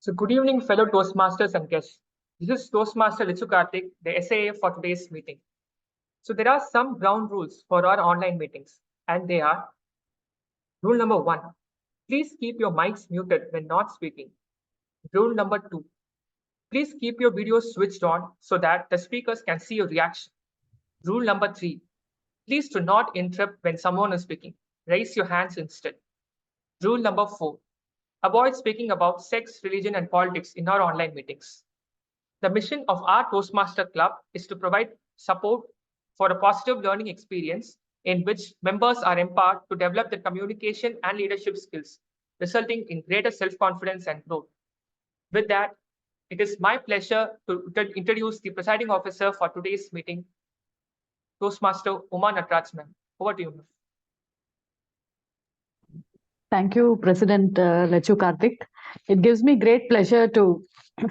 So good evening, fellow Toastmasters and guests. This is Toastmaster Lichu Karthik, the SAA for today's meeting. So there are some ground rules for our online meetings, and they are: rule number 1, please keep your mics muted when not speaking. Rule number 2, please keep your videos switched on so that the speakers can see your reaction. Rule number 3, please do not interrupt when someone is speaking. Raise your hands instead. Rule number 4, avoid speaking about sex, religion, and politics in our online meetings. The mission of our Toastmaster Club is to provide support for a positive learning experience in which members are empowered to develop their communication and leadership skills, resulting in greater self-confidence and growth. With that, it is my pleasure to introduce the presiding officer for today's meeting, Toastmaster Uma Nataraj ma'am. Over to you, ma'am. Thank you, President Lechu Karthik. It gives me great pleasure to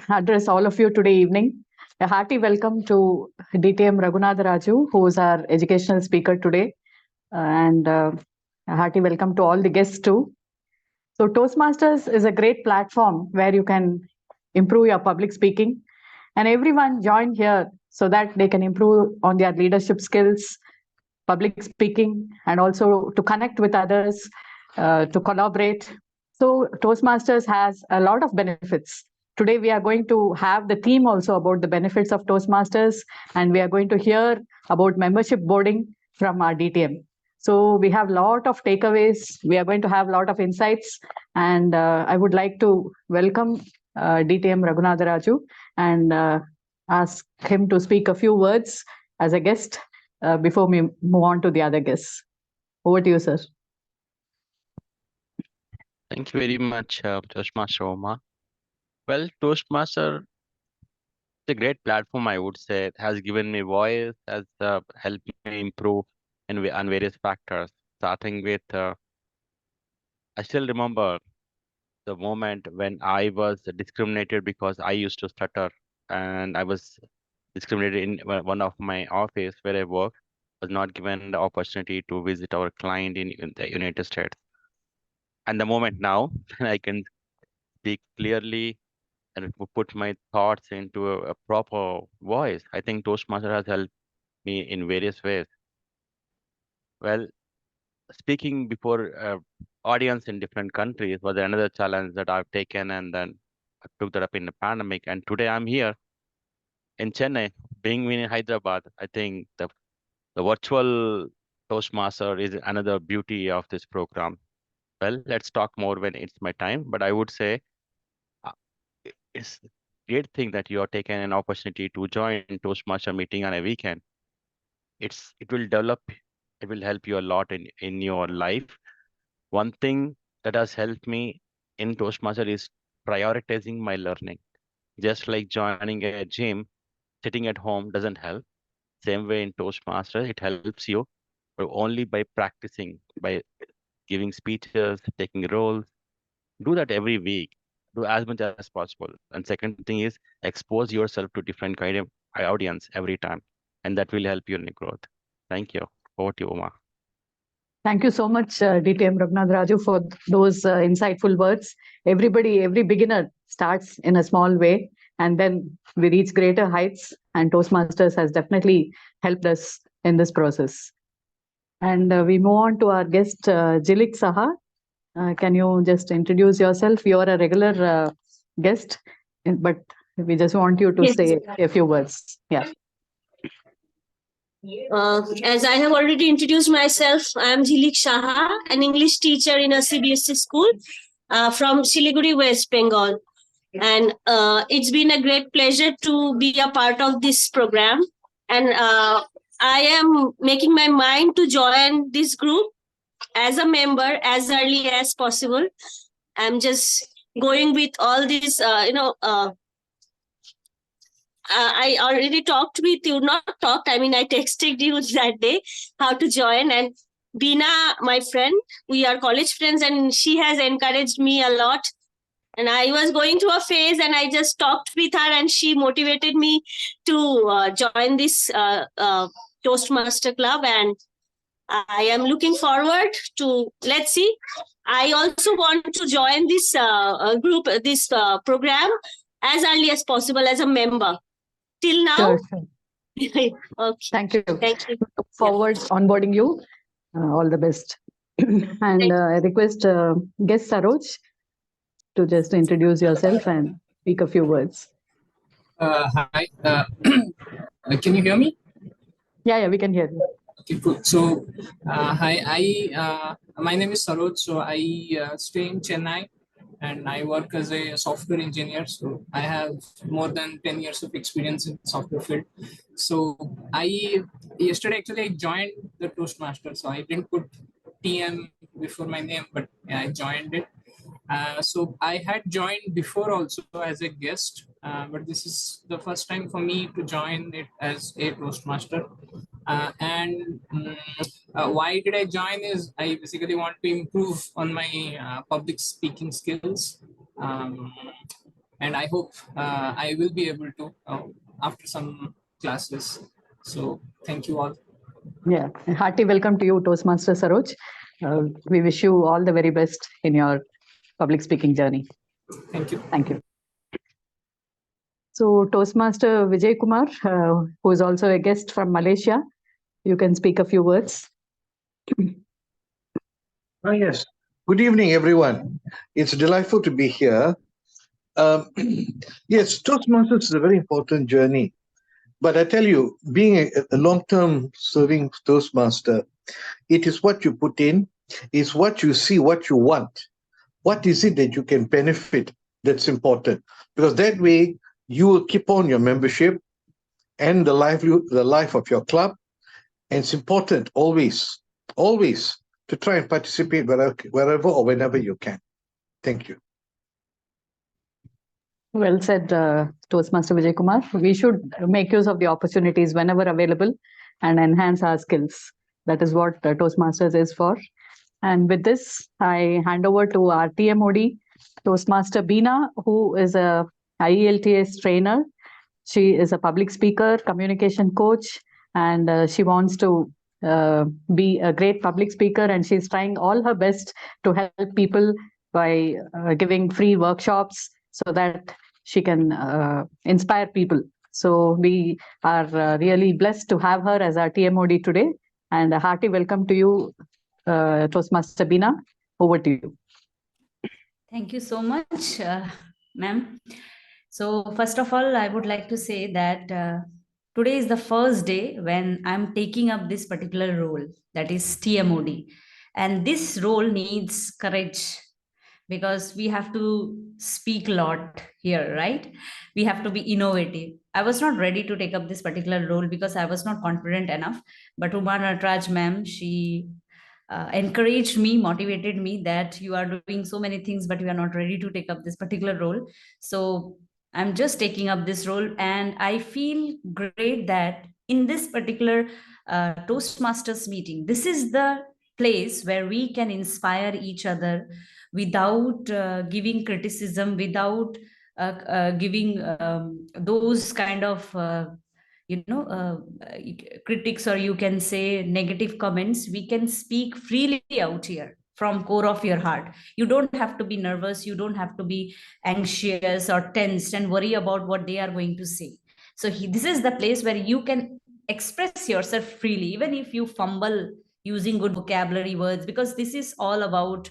address all of you today evening. A hearty welcome to DTM Raju, who is our educational speaker today, and a hearty welcome to all the guests too. So Toastmasters is a great platform where you can improve your public speaking, and everyone join here so that they can improve on their leadership skills, public speaking, and also to connect with others, to collaborate. So Toastmasters has a lot of benefits. Today we are going to have the theme also about the benefits of Toastmasters, and we are going to hear about membership boarding from our DTM. So we have a lot of takeaways. We are going to have a lot of insights, and I would like to welcome DTM Raju and ask him to speak a few words as a guest before we move on to the other guests. Over to you, sir. Thank you very much, Toastmaster Oma. Well, Toastmaster is a great platform, I would say. It has given me voice, has helped me improve on various factors. Starting with, I still remember the moment when I was discriminated because I used to stutter, and I was discriminated in one of my office where I work, was not given the opportunity to visit our client in the United States. And the moment now, I can speak clearly and put my thoughts into a proper voice. I think Toastmaster has helped me in various ways. Well, speaking before audience in different countries was another challenge that I've taken, and then I took that up in the pandemic. And today I'm here in Chennai, being in Hyderabad. I think the virtual Toastmaster is another beauty of this program. Well, let's talk more when it's my time. But I would say it's a great thing that you're taking an opportunity to join Toastmaster meeting on a weekend. It will help you a lot in your life. One thing that has helped me in Toastmaster is prioritizing my learning. Just like joining a gym, sitting at home doesn't help. Same way in Toastmaster, it helps you, but only by practicing, by giving speeches, taking roles. Do that every week. Do as much as possible. And second thing is expose yourself to different kind of audience every time, and that will help you in your growth. Thank you. Over to you, Uma. Thank you so much, DTM Raju, for those insightful words. Every beginner starts in a small way, and then we reach greater heights, and Toastmasters has definitely helped us in this process. And we move on to our guest, Jilik Saha. Can you just introduce yourself? You are a regular guest, but we just want you to say a few words. Yeah. As I have already introduced myself, I am Jilik Saha, an English teacher in a CBSE school from Siliguri, West Bengal. And it's been a great pleasure to be a part of this program. And I am making my mind to join this group as a member as early as possible. I'm just going with all this, I already talked with you, not talked, I mean, I texted you that day how to join. And Bina, my friend, we are college friends, and she has encouraged me a lot. And I was going through a phase, and I just talked with her, and she motivated me to join this Toastmaster Club. And I am looking forward to, let's see. I also want to join this group, this program as early as possible as a member. Till now, Sure, sure. okay. Thank you. Thank you. Look forward onboarding you. All the best. And I request guest Saroj to just introduce yourself and speak a few words. Hi, can you hear me? Yeah, we can hear you. Okay, cool. So, my name is Saroj. So I stay in Chennai, and I work as a software engineer. So I have more than 10 years of experience in software field. So yesterday actually I joined the Toastmaster. So I didn't put TM before my name, but I joined it. So I had joined before also as a guest, but this is the first time for me to join it as a Toastmaster. Why did I join is I basically want to improve on my public speaking skills. And I hope I will be able to after some classes. So thank you all. Yeah, a hearty welcome to you, Toastmaster Saroj. We wish you all the very best in your public speaking journey. Thank you. Thank you. So Toastmaster Vijay Kumar, who is also a guest from Malaysia, you can speak a few words. Oh, yes. Good evening, everyone. It's delightful to be here. Yes, Toastmasters is a very important journey. But I tell you, being a long-term serving Toastmaster, it is what you put in, it's what you see, what you want. What is it that you can benefit that's important? Because that way you will keep on your membership and the life of your club. And it's important always to try and participate wherever or whenever you can. Thank you. Well said, Toastmaster Vijay Kumar. We should make use of the opportunities whenever available and enhance our skills. That is what Toastmasters is for. And with this, I hand over to our TMOD, Toastmaster Beena, who is a IELTS trainer. She is a public speaker, communication coach, and she wants to be a great public speaker, and she's trying all her best to help people by giving free workshops so that she can inspire people. So we are really blessed to have her as our TMOD today, and a hearty welcome to you, Toastmaster Beena. Over to you. Thank you so much, ma'am. So first of all, I would like to say that today is the first day when I'm taking up this particular role, that is TMOD. And this role needs courage because we have to speak a lot here, right? We have to be innovative. I was not ready to take up this particular role because I was not confident enough. But Uma Natraj ma'am, she encouraged me, motivated me that you are doing so many things, but you are not ready to take up this particular role. So I'm just taking up this role, and I feel great that in this particular Toastmasters meeting, this is the place where we can inspire each other without giving criticism, without giving those kind of critics, or you can say negative comments. We can speak freely out here from core of your heart. You don't have to be nervous, you don't have to be anxious or tensed and worry about what they are going to say. So this is the place where you can express yourself freely, even if you fumble using good vocabulary words, because this is all about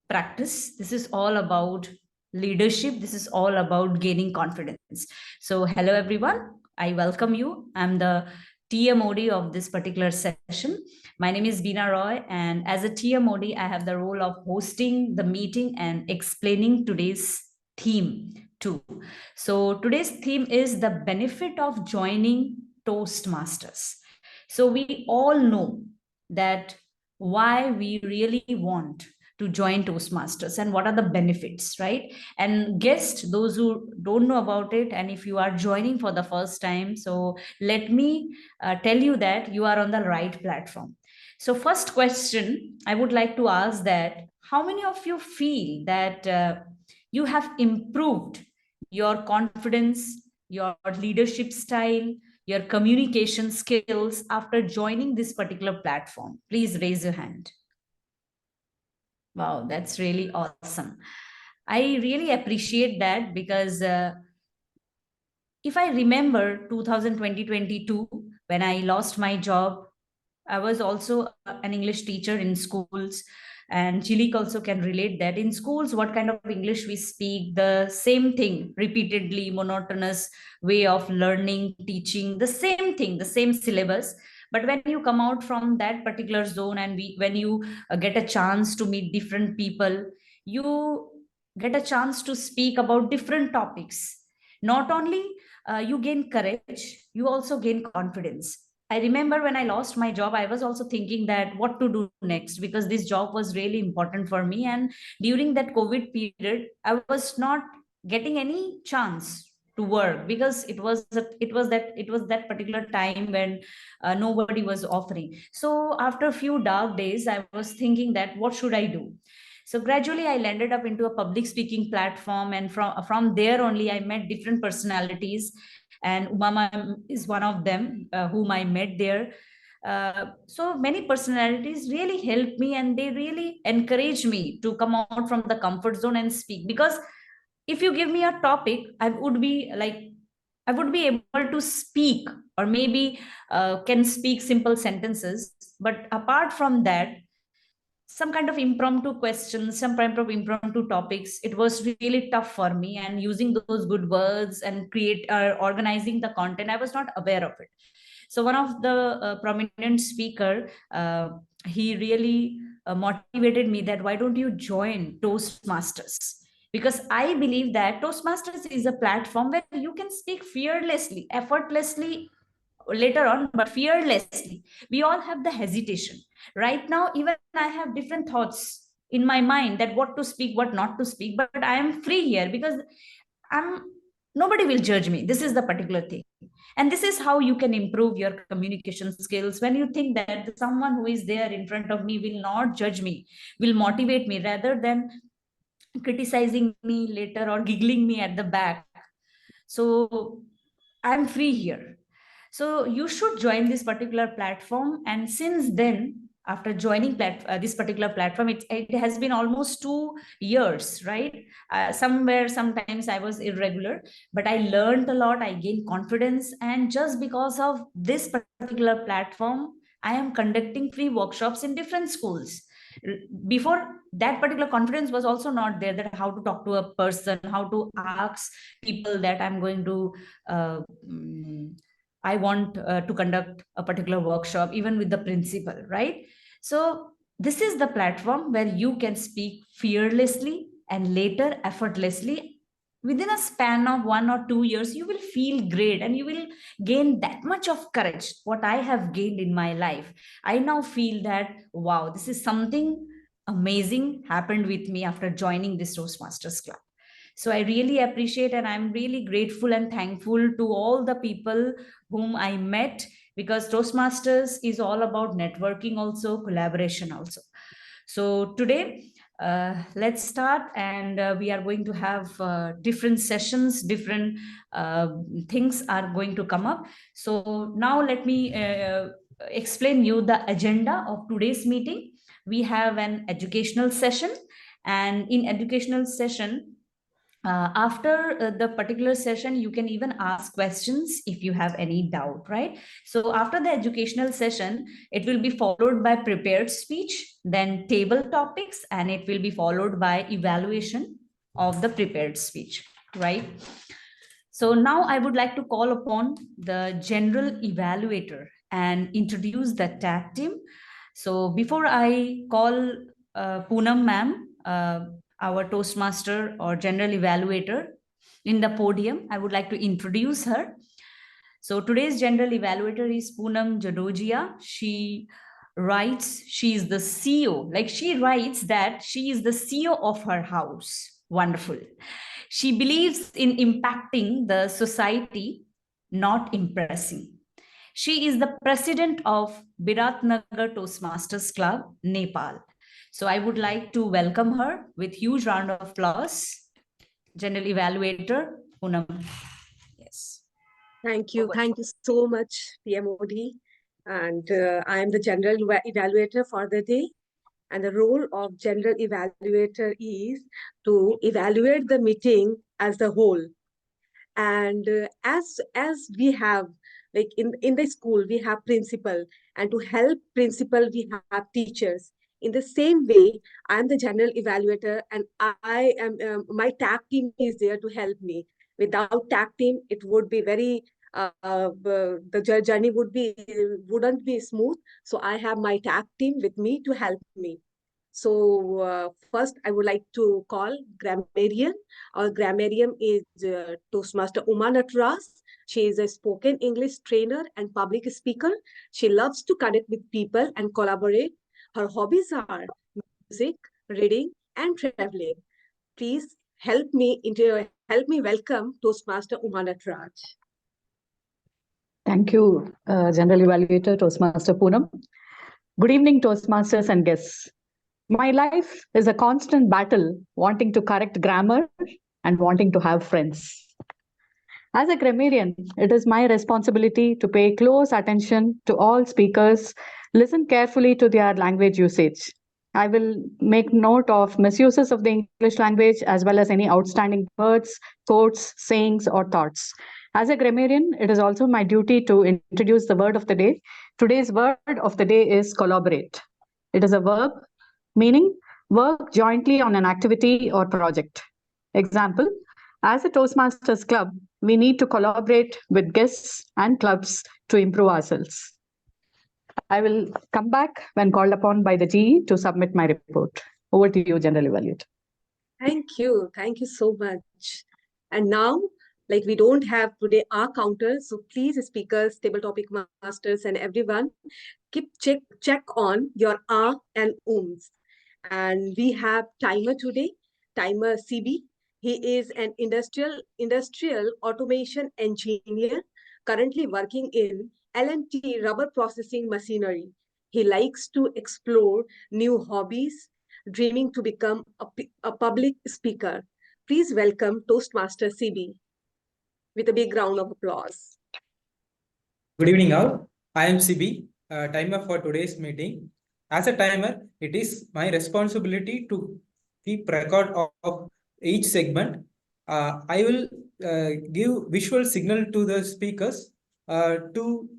practice, this is all about leadership, this is all about gaining confidence. So hello everyone, I welcome you. I'm the TMOD of this particular session. My name is Beena Roy, and as a TMOD, I have the role of hosting the meeting and explaining today's theme too. So today's theme is the benefit of joining Toastmasters. So we all know that why we really want to join Toastmasters and what are the benefits, right? And guest, those who don't know about it, and if you are joining for the first time, so let me tell you that you are on the right platform. So first question I would like to ask that how many of you feel that you have improved your confidence, your leadership style, your communication skills after joining this particular platform? Please raise your hand. Wow, that's really awesome. I really appreciate that because if I remember 2020-22, when I lost my job, I was also an English teacher in schools, and Jilik also can relate that in schools, what kind of English we speak, the same thing, repeatedly, monotonous way of learning, teaching, the same thing, the same syllabus. But when you come out from that particular zone and when you get a chance to meet different people, you get a chance to speak about different topics. Not only you gain courage, you also gain confidence. I remember when I lost my job, I was also thinking that what to do next, because this job was really important for me. And during that COVID period, I was not getting any chance to work because it was that particular time when nobody was offering. So after a few dark days, I was thinking that what should I do? So gradually I landed up into a public speaking platform, and from there only I met different personalities, and Umama is one of them whom I met there. So many personalities really helped me, and they really encouraged me to come out from the comfort zone and speak. Because if you give me a topic, I would be able to speak, or maybe can speak simple sentences. But apart from that, some kind of impromptu questions, some kind of impromptu topics, it was really tough for me. And using those good words and organizing the content, I was not aware of it. So one of the prominent speaker, he really motivated me that why don't you join Toastmasters? Because I believe that Toastmasters is a platform where you can speak fearlessly, effortlessly later on, but fearlessly. We all have the hesitation. Right now, even I have different thoughts in my mind that what to speak, what not to speak, but I am free here because nobody will judge me. This is the particular thing. And this is how you can improve your communication skills, when you think that someone who is there in front of me will not judge me, will motivate me rather than criticizing me later or giggling me at the back. So I'm free here. So you should join this particular platform. And since then, after joining this particular platform, it has been almost 2 years, right? Sometimes I was irregular, but I learned a lot. I gained confidence. And just because of this particular platform, I am conducting free workshops in different schools. Before, that particular confidence was also not there, that how to talk to a person, how to ask people that I'm going to I want to conduct a particular workshop, even with the principal, right? So this is the platform where you can speak fearlessly and later effortlessly. Within a span of 1 or 2 years, you will feel great and you will gain that much of courage. What I have gained in my life, I now feel that, wow, this is something amazing happened with me after joining this Toastmasters Club. So I really appreciate, and I'm really grateful and thankful to all the people whom I met, because Toastmasters is all about networking, also collaboration also. So today, let's start, and we are going to have different sessions, different things are going to come up. So now let me explain you the agenda of today's meeting. We have an educational session, and in educational session, after the particular session, you can even ask questions if you have any doubt, right? So after the educational session, it will be followed by prepared speech, then table topics, and it will be followed by evaluation of the prepared speech, right? So now I would like to call upon the general evaluator and introduce the tag team. So before I call Poonam ma'am, our Toastmaster or general evaluator, in the podium, I would like to introduce her. So today's general evaluator is Poonam Jadogia. She is the CEO. Like, she writes that she is the CEO of her house. Wonderful. She believes in impacting the society, not impressing. She is the president of Biratnagar Toastmasters Club, Nepal. So I would like to welcome her with huge round of applause. General Evaluator, Poonam. Yes. Thank you. Thank you so much, PMOD. And I am the general evaluator for the day. And the role of general evaluator is to evaluate the meeting as the whole. And as we have, like in the school, we have principal, and to help principal, we have teachers. In the same way, I am the general evaluator, and I am my tag team is there to help me. Without tag team, it would be very the journey wouldn't be smooth. So I have my tag team with me to help me. So first, I would like to call grammarian. Our grammarian is Toastmaster Uma Natras. She is a spoken English trainer and public speaker. She loves to connect with people and collaborate. Her hobbies are music, reading, and traveling. Please help me welcome Toastmaster Uma Natraj. Thank you, General Evaluator Toastmaster Poonam. Good evening, Toastmasters and guests. My life is a constant battle wanting to correct grammar and wanting to have friends. As a grammarian, it is my responsibility to pay close attention to all speakers, listen carefully to their language usage. I will make note of misuses of the English language as well as any outstanding words, quotes, sayings, or thoughts. As a grammarian, it is also my duty to introduce the word of the day. Today's word of the day is collaborate. It is a verb meaning work jointly on an activity or project. Example, as a Toastmasters club, we need to collaborate with guests and clubs to improve ourselves. I will come back when called upon by the GE to submit my report. Over to you, General Evaluator. Thank you. Thank you so much. And now, like we don't have today our counter, so please speakers, table topic masters and everyone, keep check on your and ums. And we have timer today, timer CB. He is an industrial automation engineer currently working in L&T rubber processing machinery. He likes to explore new hobbies, dreaming to become a public speaker. Please welcome Toastmaster CB with a big round of applause. Good evening all. I am CB, timer for today's meeting. As a timer, it is my responsibility to keep record of each segment. I will give visual signal to the speakers to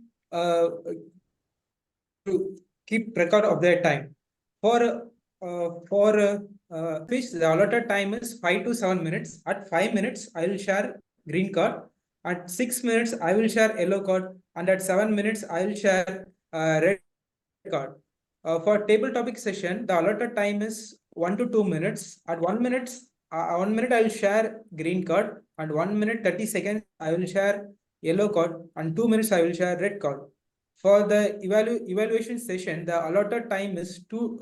keep record of their time. For which the allotted time is 5 to 7 minutes. At 5 minutes, I will share green card. At 6 minutes, I will share yellow card. And at 7 minutes, I will share red card. For table topic session, the allotted time is 1 to 2 minutes. At 1 minute, I will share green card. And 1 minute 30 seconds, I will share yellow card. And 2 minutes, I will share red card. For the evaluation session, the allotted time is 2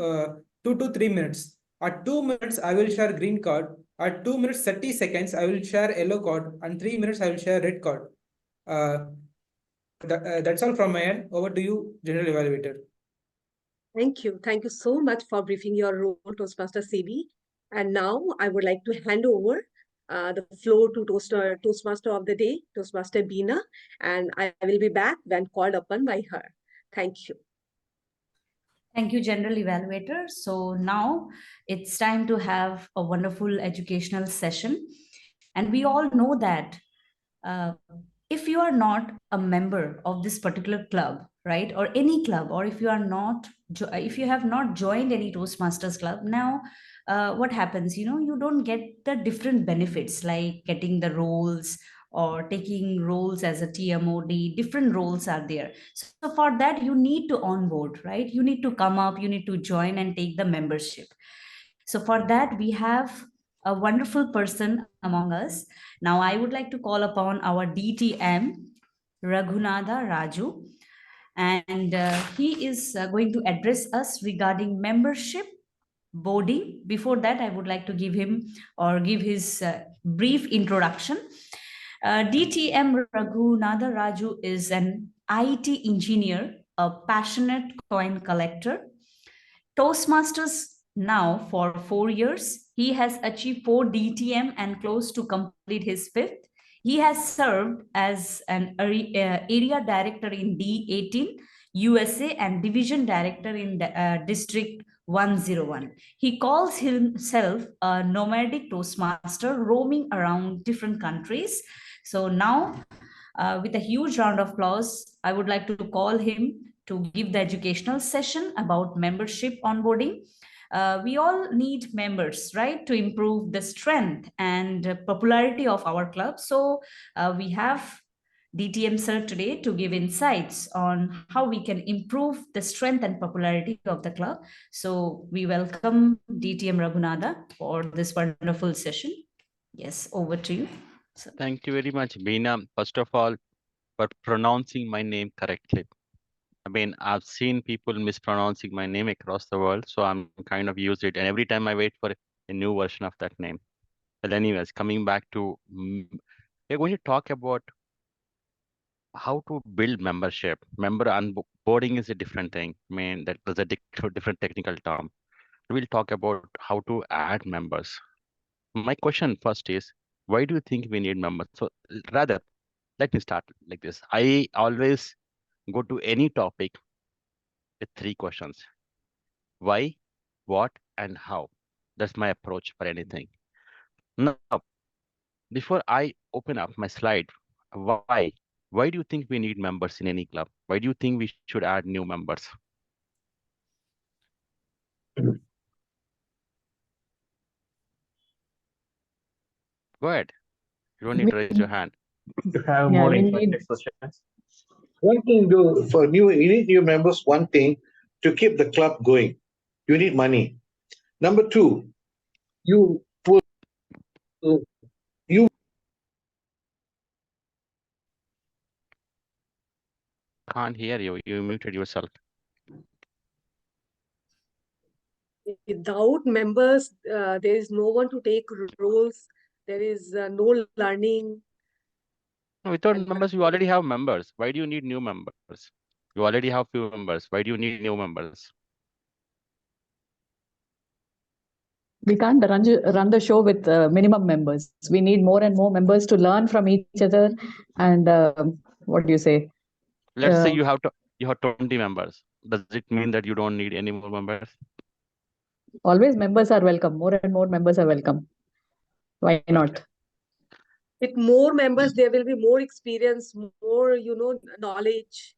to 3 minutes. At 2 minutes, I will share green card. At 2 minutes 30 seconds, I will share yellow card. And 3 minutes, I will share red card. That's all from my end. Over to you, General Evaluator. Thank you. Thank you so much for briefing your role, Toastmaster CB. And now I would like to hand over the floor to Toastmaster of the day, Toastmaster Beena, and I will be back when called upon by her. Thank you. Thank you, General Evaluator. So now it's time to have a wonderful educational session. And we all know that if you are not a member of this particular club, right, or any club, or if you are not, if you have not joined any Toastmasters club, now what happens, you don't get the different benefits like getting the roles or taking roles as a TMOD. Different roles are there. So for that, you need to onboard, right? You need to come up, you need to join and take the membership. So for that, we have a wonderful person among us. Now, I would like to call upon our DTM, Raghunatha Raju, and he is going to address us regarding membership boarding. Before that, I would like to give him or give his brief introduction. DTM Raghunatha Raju is an IT engineer, a passionate coin collector, Toastmasters now for 4 years. He has achieved 4 DTM and close to complete his 5th. He has served as an area director in D18, USA, and division director in District 101. He calls himself a nomadic Toastmaster roaming around different countries. So now, with a huge round of applause, I would like to call him to give the educational session about membership onboarding. We all need members, right, to improve the strength and popularity of our club. So we have DTM sir today to give insights on how we can improve the strength and popularity of the club. So we welcome DTM Raghunatha for this wonderful session. Yes, over to you. Sir. Thank you very much, Beena. First of all, for pronouncing my name correctly. I mean, I've seen people mispronouncing my name across the world, so I'm kind of used it. And every time I wait for a new version of that name. But anyways, coming back to, we're going to talk about how to build membership. Member onboarding is a different thing. I mean, that's a different technical term. We'll talk about how to add members. My question first is, why do you think we need members? So rather, let me start like this. I always go to any topic with 3 questions. Why, what, and how? That's my approach for anything. Now, before I open up my slide, why? Why do you think we need members in any club? Why do you think we should add new members? Go ahead. You don't need to raise your hand. To have Yeah, more we informative need- sessions. One thing you need new members. One thing to keep the club going, you need money. Number 2, you Can't hear you. You muted yourself. Without members, there is no one to take roles. There is no learning. Without And- members, you already have members. Why do you need new members? You already have few members. Why do you need new members? We can't run the show with minimum members. We need more and more members to learn from each other. And what do you say? Let's say you have 20 members. Does it mean that you don't need any more members? Always members are welcome. More and more members are welcome. Why not? With more members, there will be more experience, more, knowledge.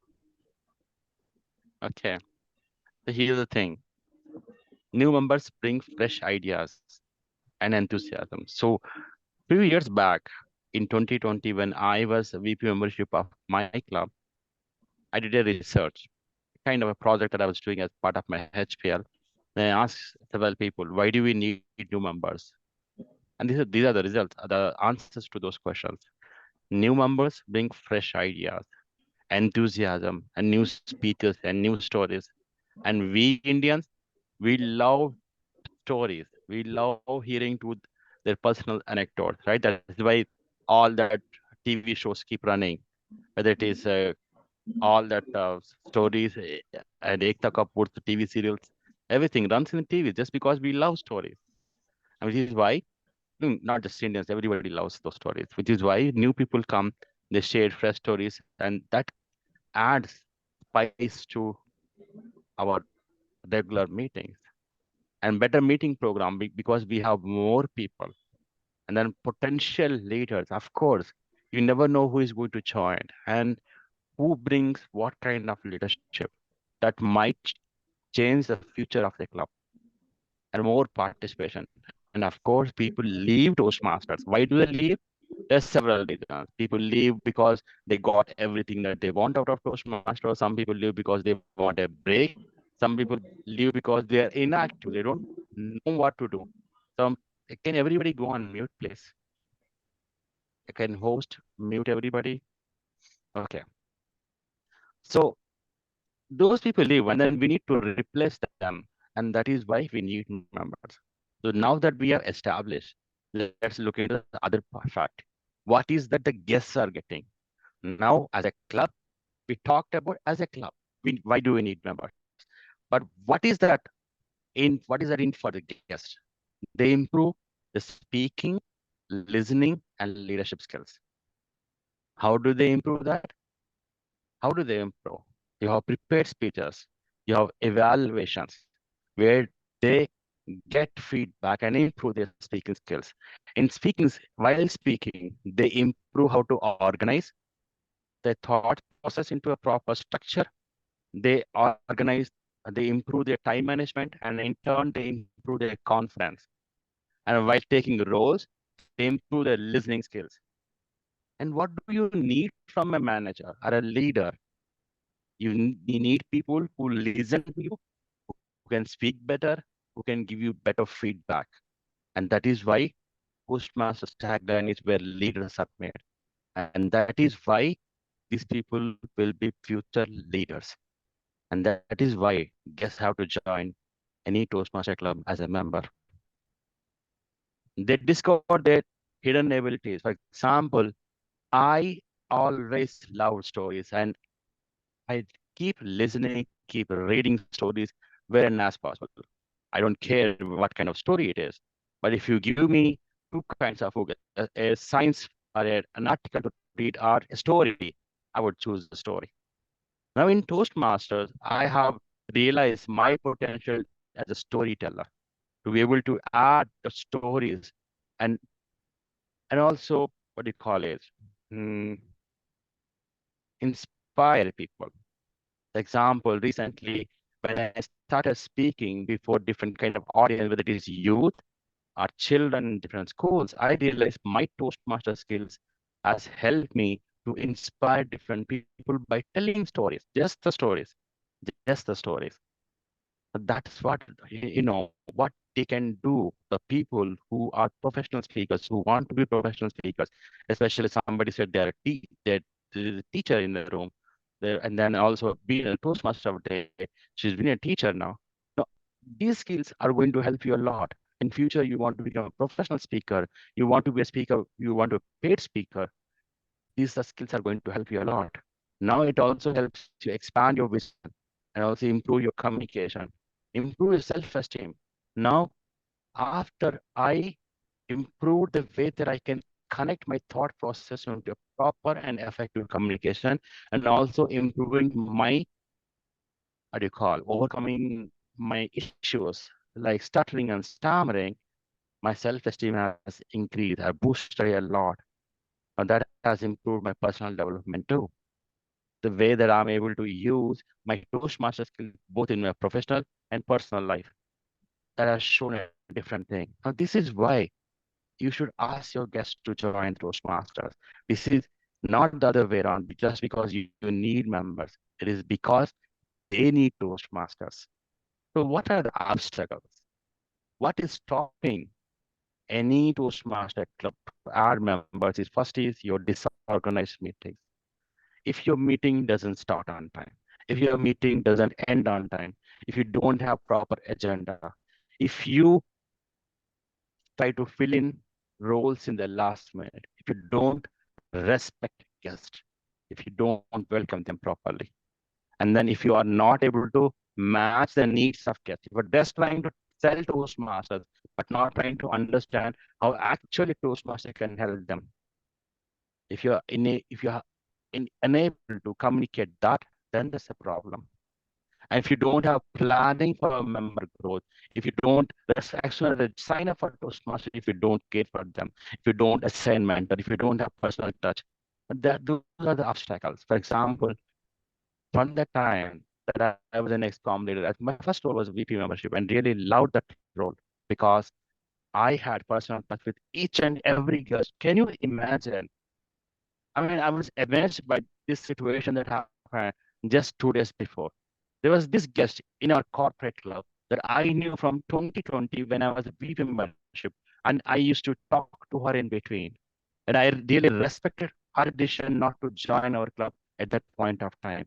Okay. So here's the thing. New members bring fresh ideas and enthusiasm. So few years back in 2020, when I was VP membership of my club, I did a research, kind of a project that I was doing as part of my HPL. And I asked several people, why do we need new members? And these are the results, the answers to those questions. New members bring fresh ideas, enthusiasm, and new speeches and new stories. And we Indians, we love stories. We love hearing to their personal anecdotes, right? That's why all that TV shows keep running, whether it is all that stories and Ekta Kapoor's TV serials, everything runs in TV just because we love stories. And which is why, not just Indians, everybody loves those stories, which is why new people come, they share fresh stories, and that adds spice to our regular meetings. And better meeting program because we have more people. And then potential leaders, of course, you never know who is going to join and who brings what kind of leadership that might change the future of the club, and more participation. And of course, people leave Toastmasters. Why do they leave? There's several reasons. People leave because they got everything that they want out of Toastmasters. Some people leave because they want a break. Some people leave because they are inactive. They don't know what to do. So can everybody go on mute, please? Can host mute everybody? Okay. So those people leave, and then we need to replace them. And that is why we need members. So now that we have established, let's look into the other fact. What is that the guests are getting? Now, as a club, we talked about as a club. Why do we need members? But what is that in for the guest? They improve the speaking, listening, and leadership skills. How do they improve that? How do they improve? You have prepared speeches, you have evaluations where they get feedback and improve their speaking skills. In speaking, while speaking, they improve how to organize their thought process into a proper structure. They organize, they improve their time management, and in turn, they improve their confidence. And while taking roles, they improve their listening skills. And what do you need from a manager or a leader? You need people who listen to you, who can speak better, who can give you better feedback. And that is why Postmaster's tagline is where leaders are made. And that is why these people will be future leaders. And that is why guests have to join any Toastmaster club as a member. They discover their hidden abilities. For example, I always love stories and I keep listening, keep reading stories wherein as possible. I don't care what kind of story it is. But if you give me two kinds of book, a science or an article to read or a story, I would choose the story. Now in Toastmasters, I have realized my potential as a storyteller to be able to add the stories and also what do you call it? Inspire people. Example, recently, when I started speaking before different kind of audience, whether it is youth or children in different schools, I realized my Toastmaster skills has helped me to inspire different people by telling stories, just the stories, just the stories. That's what, what they can do, the people who are professional speakers, who want to be professional speakers, especially somebody said they're a teacher in the room, and then also being a Toastmaster of the day, she's been a teacher now. Now, these skills are going to help you a lot. In future, you want to become a professional speaker, you want to be a speaker, you want to be a paid speaker, these skills are going to help you a lot. Now it also helps you expand your vision and also improve your communication, improve your self-esteem. Now, after I improve the way that I can connect my thought process into proper and effective communication, and also improving my, overcoming my issues like stuttering and stammering, my self-esteem has increased, I boosted a lot. And that has improved my personal development too. The way that I'm able to use my Toastmaster skill both in my professional and personal life. That has shown a different thing. Now, this is why you should ask your guests to join Toastmasters. This is not the other way around, just because you need members. It is because they need Toastmasters. So what are the obstacles? What is stopping any Toastmaster club to add members is first is your disorganized meetings. If your meeting doesn't start on time, if your meeting doesn't end on time, if you don't have proper agenda, if you try to fill in roles in the last minute, if you don't respect guests, if you don't welcome them properly, and then if you are not able to match the needs of guests, if you're just trying to sell Toastmasters, but not trying to understand how actually Toastmaster can help them. If you're unable to communicate that, then there's a problem. And if you don't have planning for a member growth, if you don't actually sign up for Toastmasters, if you don't care for them, if you don't assign mentor, if you don't have personal touch, those are the obstacles. For example, from the time that I was an ex-com leader, my first role was VP membership and really loved that role because I had personal touch with each and every guest. Can you imagine? I mean, I was amazed by this situation that happened just 2 days before. There was this guest in our corporate club that I knew from 2020 when I was a VP membership, and I used to talk to her in between. And I really respected her decision not to join our club at that point of time.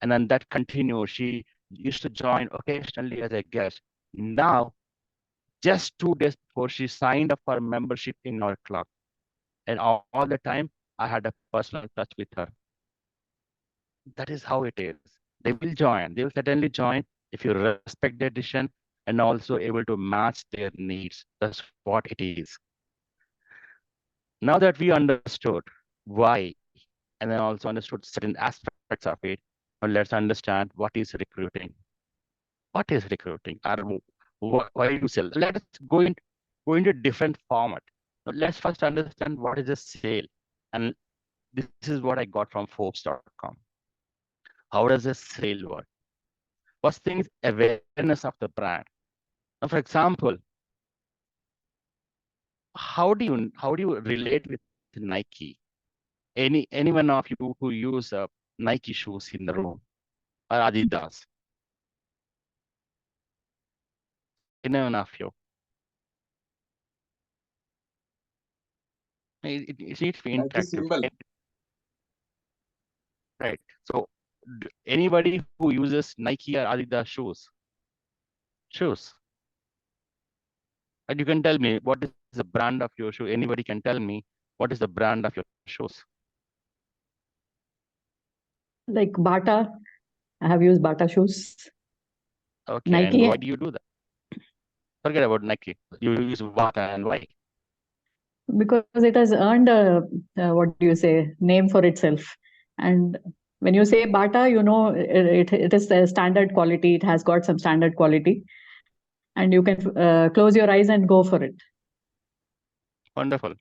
And then that continued. She used to join occasionally as a guest. Now, just 2 days before, she signed up for membership in our club. And all the time, I had a personal touch with her. That is how it is. They will join. They will certainly join if you respect their decision and also able to match their needs. That's what it is. Now that we understood why and then also understood certain aspects of it. Now let's understand what is recruiting. What is recruiting? Or why do you sell? Let us go into different format. Now let's first understand what is a sale. And this is what I got from Forbes.com. How does a sale work? First thing is awareness of the brand. Now, for example, how do you relate with Nike? Any one of you who use Nike shoes in the room or Adidas? Any one of you? It needs to be Nike interactive. symbol. Right. So anybody who uses Nike or Adidas shoes, and you can tell me what is the brand of your shoe. Anybody can tell me what is the brand of your shoes. Like Bata, I have used Bata shoes. Okay, Nike. and why do you do that? Forget about Nike. You use Bata, and why? Because it has earned what do you say, name for itself. And when you say Bata, you know, it is a standard quality. It has got some standard quality, and you can close your eyes and go for it. Wonderful.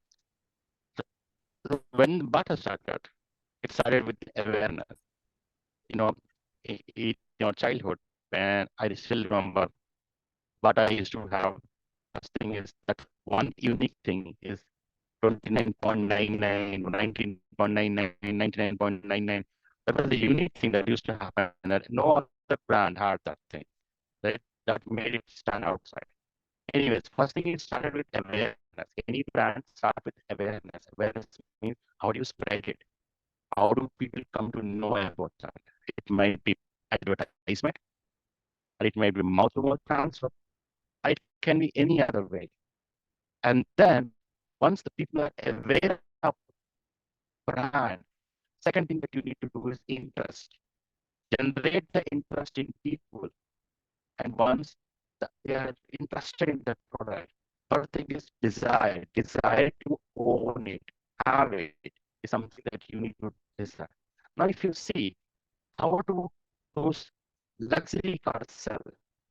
So when Bata started, it started with awareness. You know, in your childhood, when I still remember, Bata used to have. First thing is that one unique thing is 29.99, 19.99, 99.99. That was the unique thing that used to happen, that no other brand had that thing, right? That made it stand outside. Anyways, first thing it started with awareness. Any brand start with awareness. Awareness means how do you spread it? How do people come to know about that? It might be advertisement, or it might be mouth-to-mouth transfer, or it can be any other way. And then once the people are aware of brand, second thing that you need to do is interest. Generate the interest in people. And once they are interested in that product, third thing is desire. Desire to own it, have it, is something that you need to desire. Now, if you see, how do those luxury cars sell?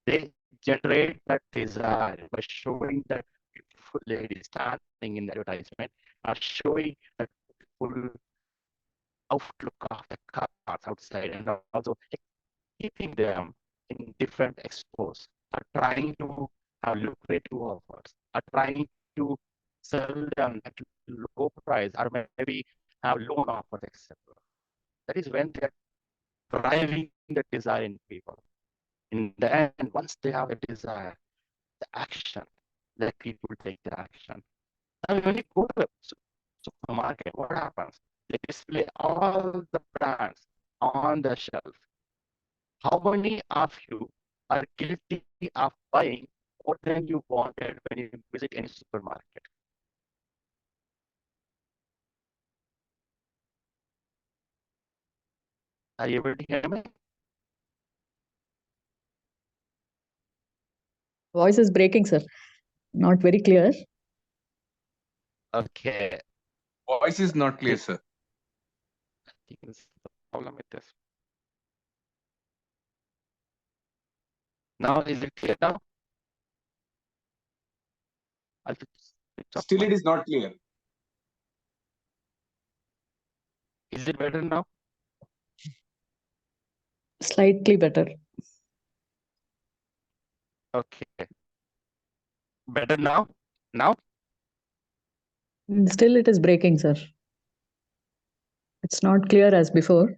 They generate that desire by showing that beautiful lady standing in the advertisement, or showing that beautiful outlook of the cars outside, and also keeping them in different expos, are trying to have lucrative offers, are trying to sell them at low price, or maybe have loan offers, etc. That is when they're driving the desire in people. In the end, once they have a desire, the action, the people take the action. Now, when you go to a supermarket, what happens? They display all the brands on the shelf. How many of you are guilty of buying more than you wanted when you visit any supermarket? Are you able to hear me? Voice is breaking, sir. Not very clear. Okay. Voice is not clear, sir. I think it's the problem with this. Now, is it clear now? I'll switch off Still, my- it is not clear. Is it better now? Slightly better. Okay. Better now? Now? Still, it is breaking, sir. It's not clear as before.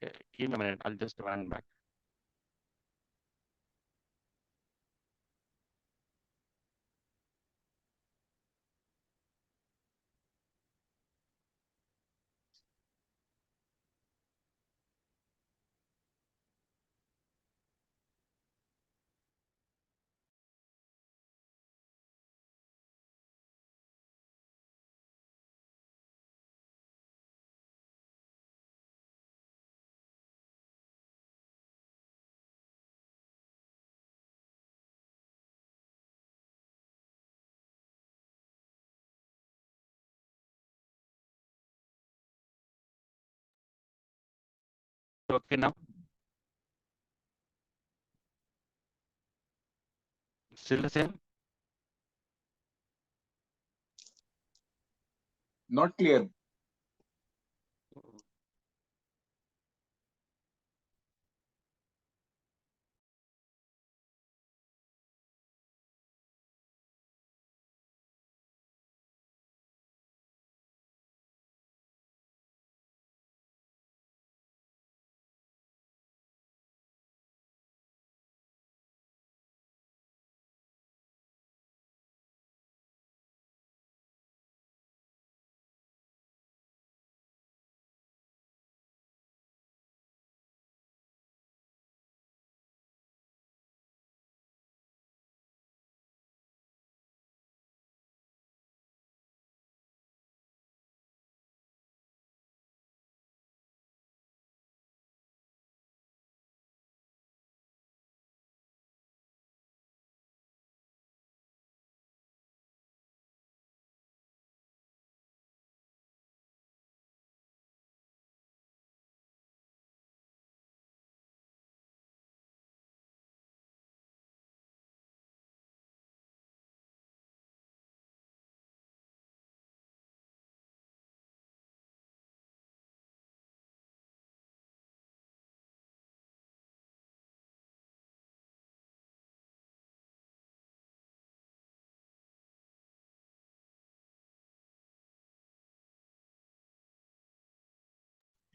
Okay. Give me a minute. I'll just run back. Okay now? Still the same? Not clear.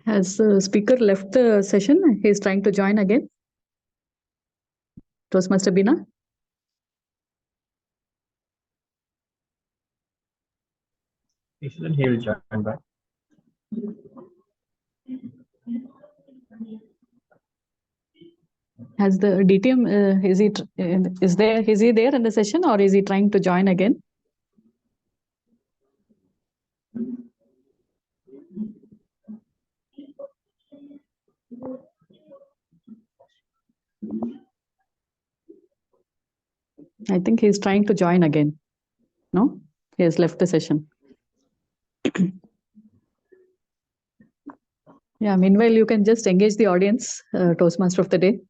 Has the speaker left the session? He is trying to join again. Toastmaster Bina? He will join back. Has the DTM, is he there in the session, or is he trying to join again? I think he's trying to join again. No, he has left the session. Yeah, meanwhile, you can just engage the audience, Toastmaster of the day,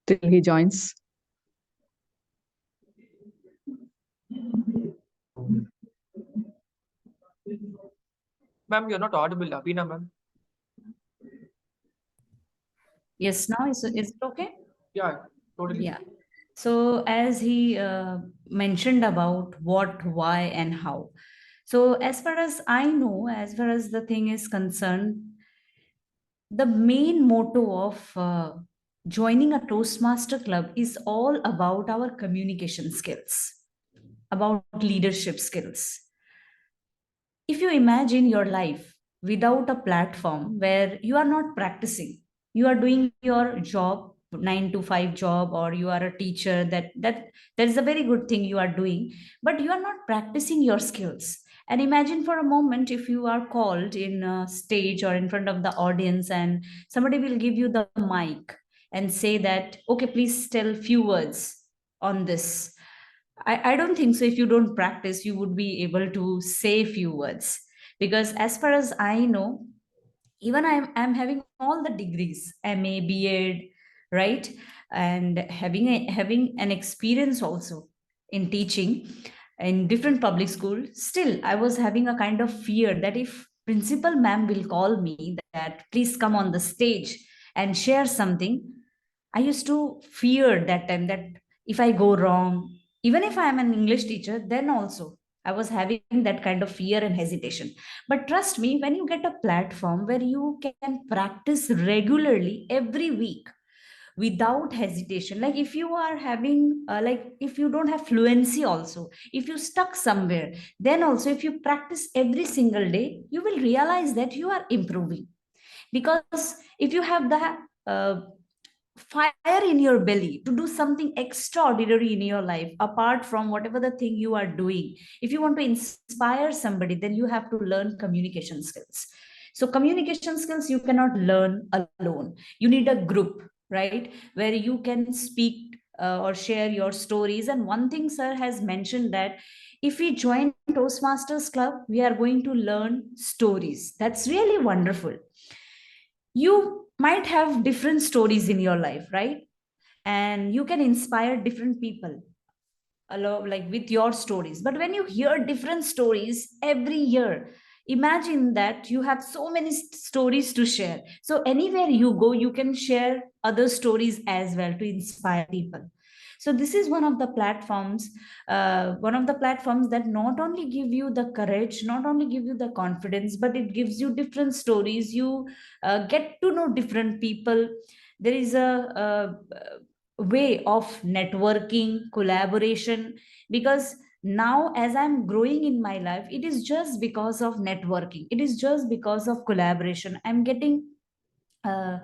till he joins. Ma'am, you're not audible, Abhina, ma'am. Yes, now is it okay? Yeah, totally. Yeah. So as he mentioned about what, why, and how. So as far as I know, as far as the thing is concerned, the main motto of joining a Toastmaster club is all about our communication skills, about leadership skills. If you imagine your life without a platform where you are not practicing, you are doing your job, 9 to 5 job, or you are a teacher, that is a very good thing you are doing, but you are not practicing your skills. And imagine for a moment, if you are called in a stage or in front of the audience, and somebody will give you the mic and say that, okay, please tell few words on this. I don't think so. If you don't practice, you would be able to say few words. Because as far as I know, even I'm having all the degrees, MA, BEd, right? And having an experience also in teaching in different public schools, still I was having a kind of fear that if principal ma'am will call me that please come on the stage and share something, I used to fear that time that if I go wrong, even if I am an English teacher, then also I was having that kind of fear and hesitation. But trust me, when you get a platform where you can practice regularly every week without hesitation, like if you are having, like if you don't have fluency also, if you stuck somewhere, then also if you practice every single day, you will realize that you are improving. Because if you have the fire in your belly to do something extraordinary in your life apart from whatever the thing you are doing, if you want to inspire somebody, then you have to learn communication skills. So communication skills you cannot learn alone. You need a group, right, where you can speak or share your stories. And one thing sir has mentioned, that if we join Toastmasters Club, we are going to learn stories. That's really wonderful. You might have different stories in your life, right? And you can inspire different people like with your stories. But when you hear different stories every year, imagine that you have so many stories to share. So anywhere you go, you can share other stories as well to inspire people. So this is one of the platforms that not only give you the courage, not only give you the confidence, but it gives you different stories. You get to know different people. There is a way of networking, collaboration, because now as I'm growing in my life, it is just because of networking, it is just because of collaboration. I'm getting uh,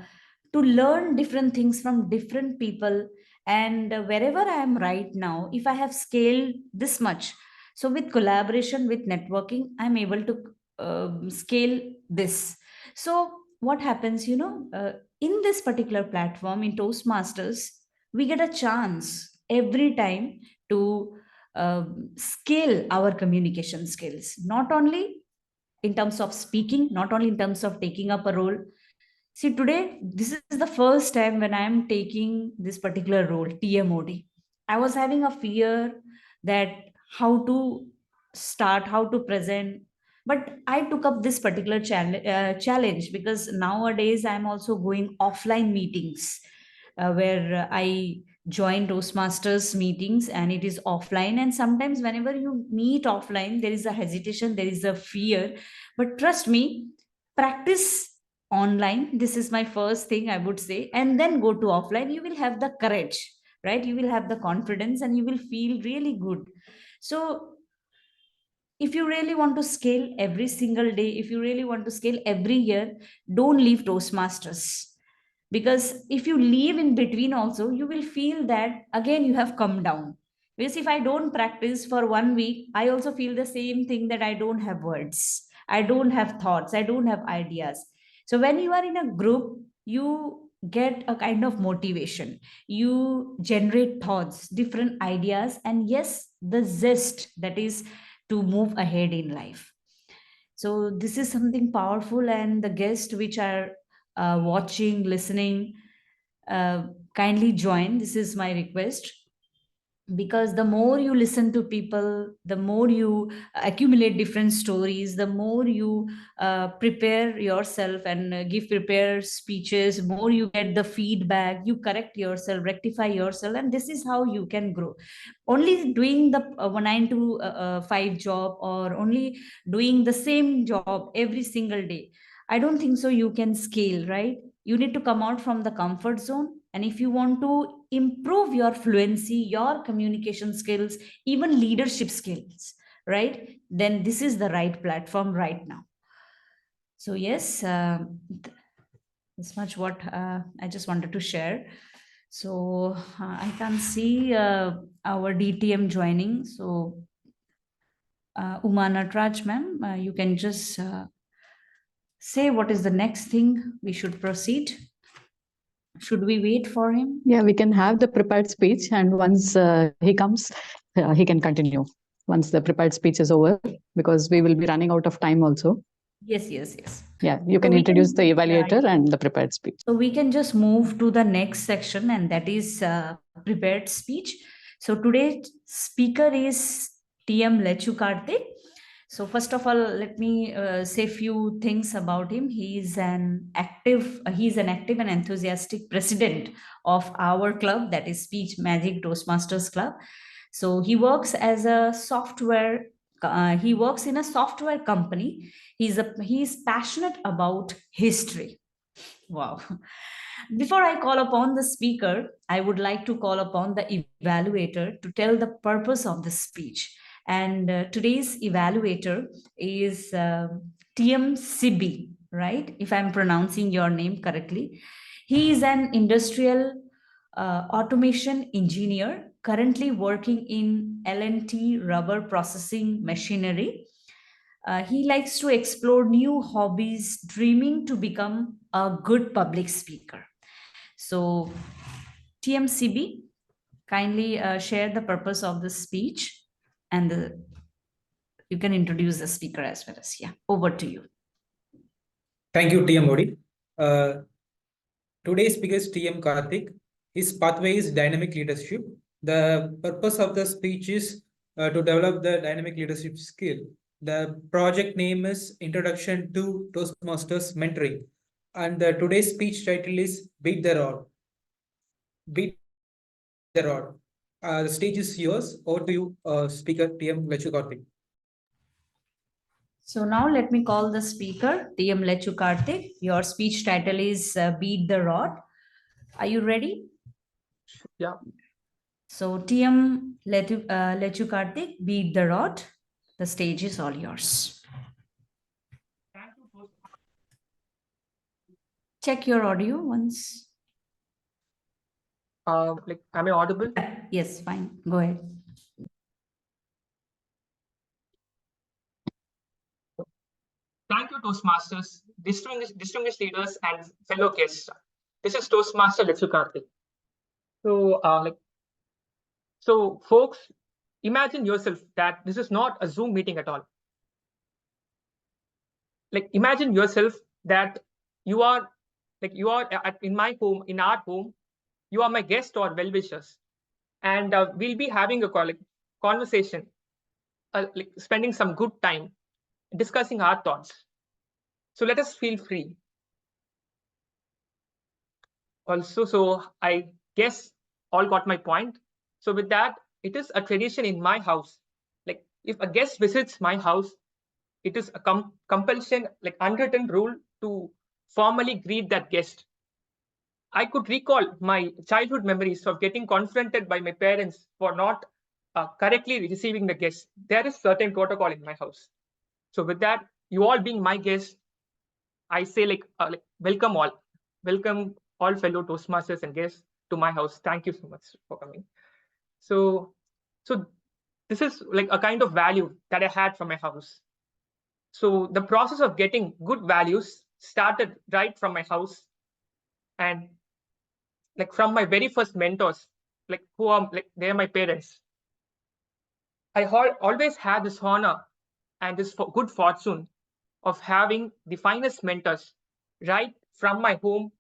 to learn different things from different people. And wherever I am right now, if I have scaled this much, so with collaboration, with networking, I'm able to scale this. So what happens, in this particular platform, in Toastmasters, we get a chance every time to scale our communication skills, not only in terms of speaking, not only in terms of taking up a role. See, today, this is the first time when I am taking this particular role, TMOD. I was having a fear that how to start, how to present. But I took up this particular challenge because nowadays I'm also going offline meetings where I join Toastmasters meetings, and it is offline. And sometimes, whenever you meet offline, there is a hesitation, there is a fear. But trust me, practice online. This is my first thing I would say. And then go to offline. You will have the courage, right? You will have the confidence and you will feel really good. So, if you really want to scale every single day, if you really want to scale every year, don't leave Toastmasters, because if you leave in between also, you will feel that again you have come down. Because if I don't practice for 1 week, I also feel the same thing, that I don't have words, I don't have thoughts, I don't have ideas. So when you are in a group, you get a kind of motivation, you generate thoughts, different ideas, and yes, the zest that is to move ahead in life. So this is something powerful, and the guests which are watching, listening, kindly join. This is my request, because the more you listen to people, the more you accumulate different stories, the more you prepare yourself and prepare speeches, more you get the feedback, you correct yourself, rectify yourself, and this is how you can grow. Only doing the 9 to 5 job, or only doing the same job every single day, I don't think so you can scale, right? You need to come out from the comfort zone. And if you want to improve your fluency, your communication skills, even leadership skills, right, then this is the right platform right now. So yes, this much what I just wanted to share. So I can see our DTM joining. So Uma Natraj ma'am, you can just say what is the next thing we should proceed. Should we wait for him? Yeah, we can have the prepared speech, and once he comes, he can continue once the prepared speech is over, because we will be running out of time also. Yes. Yeah, you can introduce the evaluator and the prepared speech. So we can just move to the next section, and that is prepared speech. So today's speaker is TM Lechu Karthik. So first of all, let me say a few things about him. He's an active and enthusiastic president of our club, that is Speech Magic Toastmasters Club. So he works as a software. He works in a software company. He's passionate about history. Wow. Before I call upon the speaker, I would like to call upon the evaluator to tell the purpose of the speech. And today's evaluator is TM Sibi, right? If I'm pronouncing your name correctly. He is an industrial automation engineer currently working in L&T rubber processing machinery. He likes to explore new hobbies, dreaming to become a good public speaker. So, TMCB, kindly share the purpose of the speech and the You can introduce the speaker as well as, yeah, over to you. Thank you, TM Modi. Today's speaker is TM Karthik. His pathway is dynamic leadership. The purpose of the speech is to develop the dynamic leadership skill. The project name is Introduction to Toastmasters Mentoring. And today's speech title is Beat the Rod. Beat the Rod. The stage is yours. Over to you, Speaker TM Karthik. So now let me call the speaker, TM Karthik. Your speech title is Beat the Rod. Are you ready? Yeah. So TM Karthik, Beat the Rod. The stage is all yours. Check your audio once. Like, am I audible? Yes, fine. Go ahead. Thank you, Toastmasters, distinguished leaders, and fellow guests. This is Toastmaster Karthik. So, folks, imagine yourself that this is not a Zoom meeting at all. Like, imagine yourself that you are in my home, in our home. You are my guest or well-wishers, and we'll be having a conversation, like spending some good time discussing our thoughts. So let us feel free. Also, so I guess all got my point. So with that, it is a tradition in my house. Like, if a guest visits my house, it is a compulsion, like unwritten rule, to formally greet that guest. I could recall my childhood memories of getting confronted by my parents for not correctly receiving the guest. There is certain protocol in my house. So with that, you all being my guests, I say like welcome all fellow Toastmasters and guests to my house. Thank you so much for coming. So this is like a kind of value that I had from my house. So the process of getting good values started right from my house, and like from my very first mentors, like who are like they're my parents. I always had this honor and this good fortune of having the finest mentors right from my home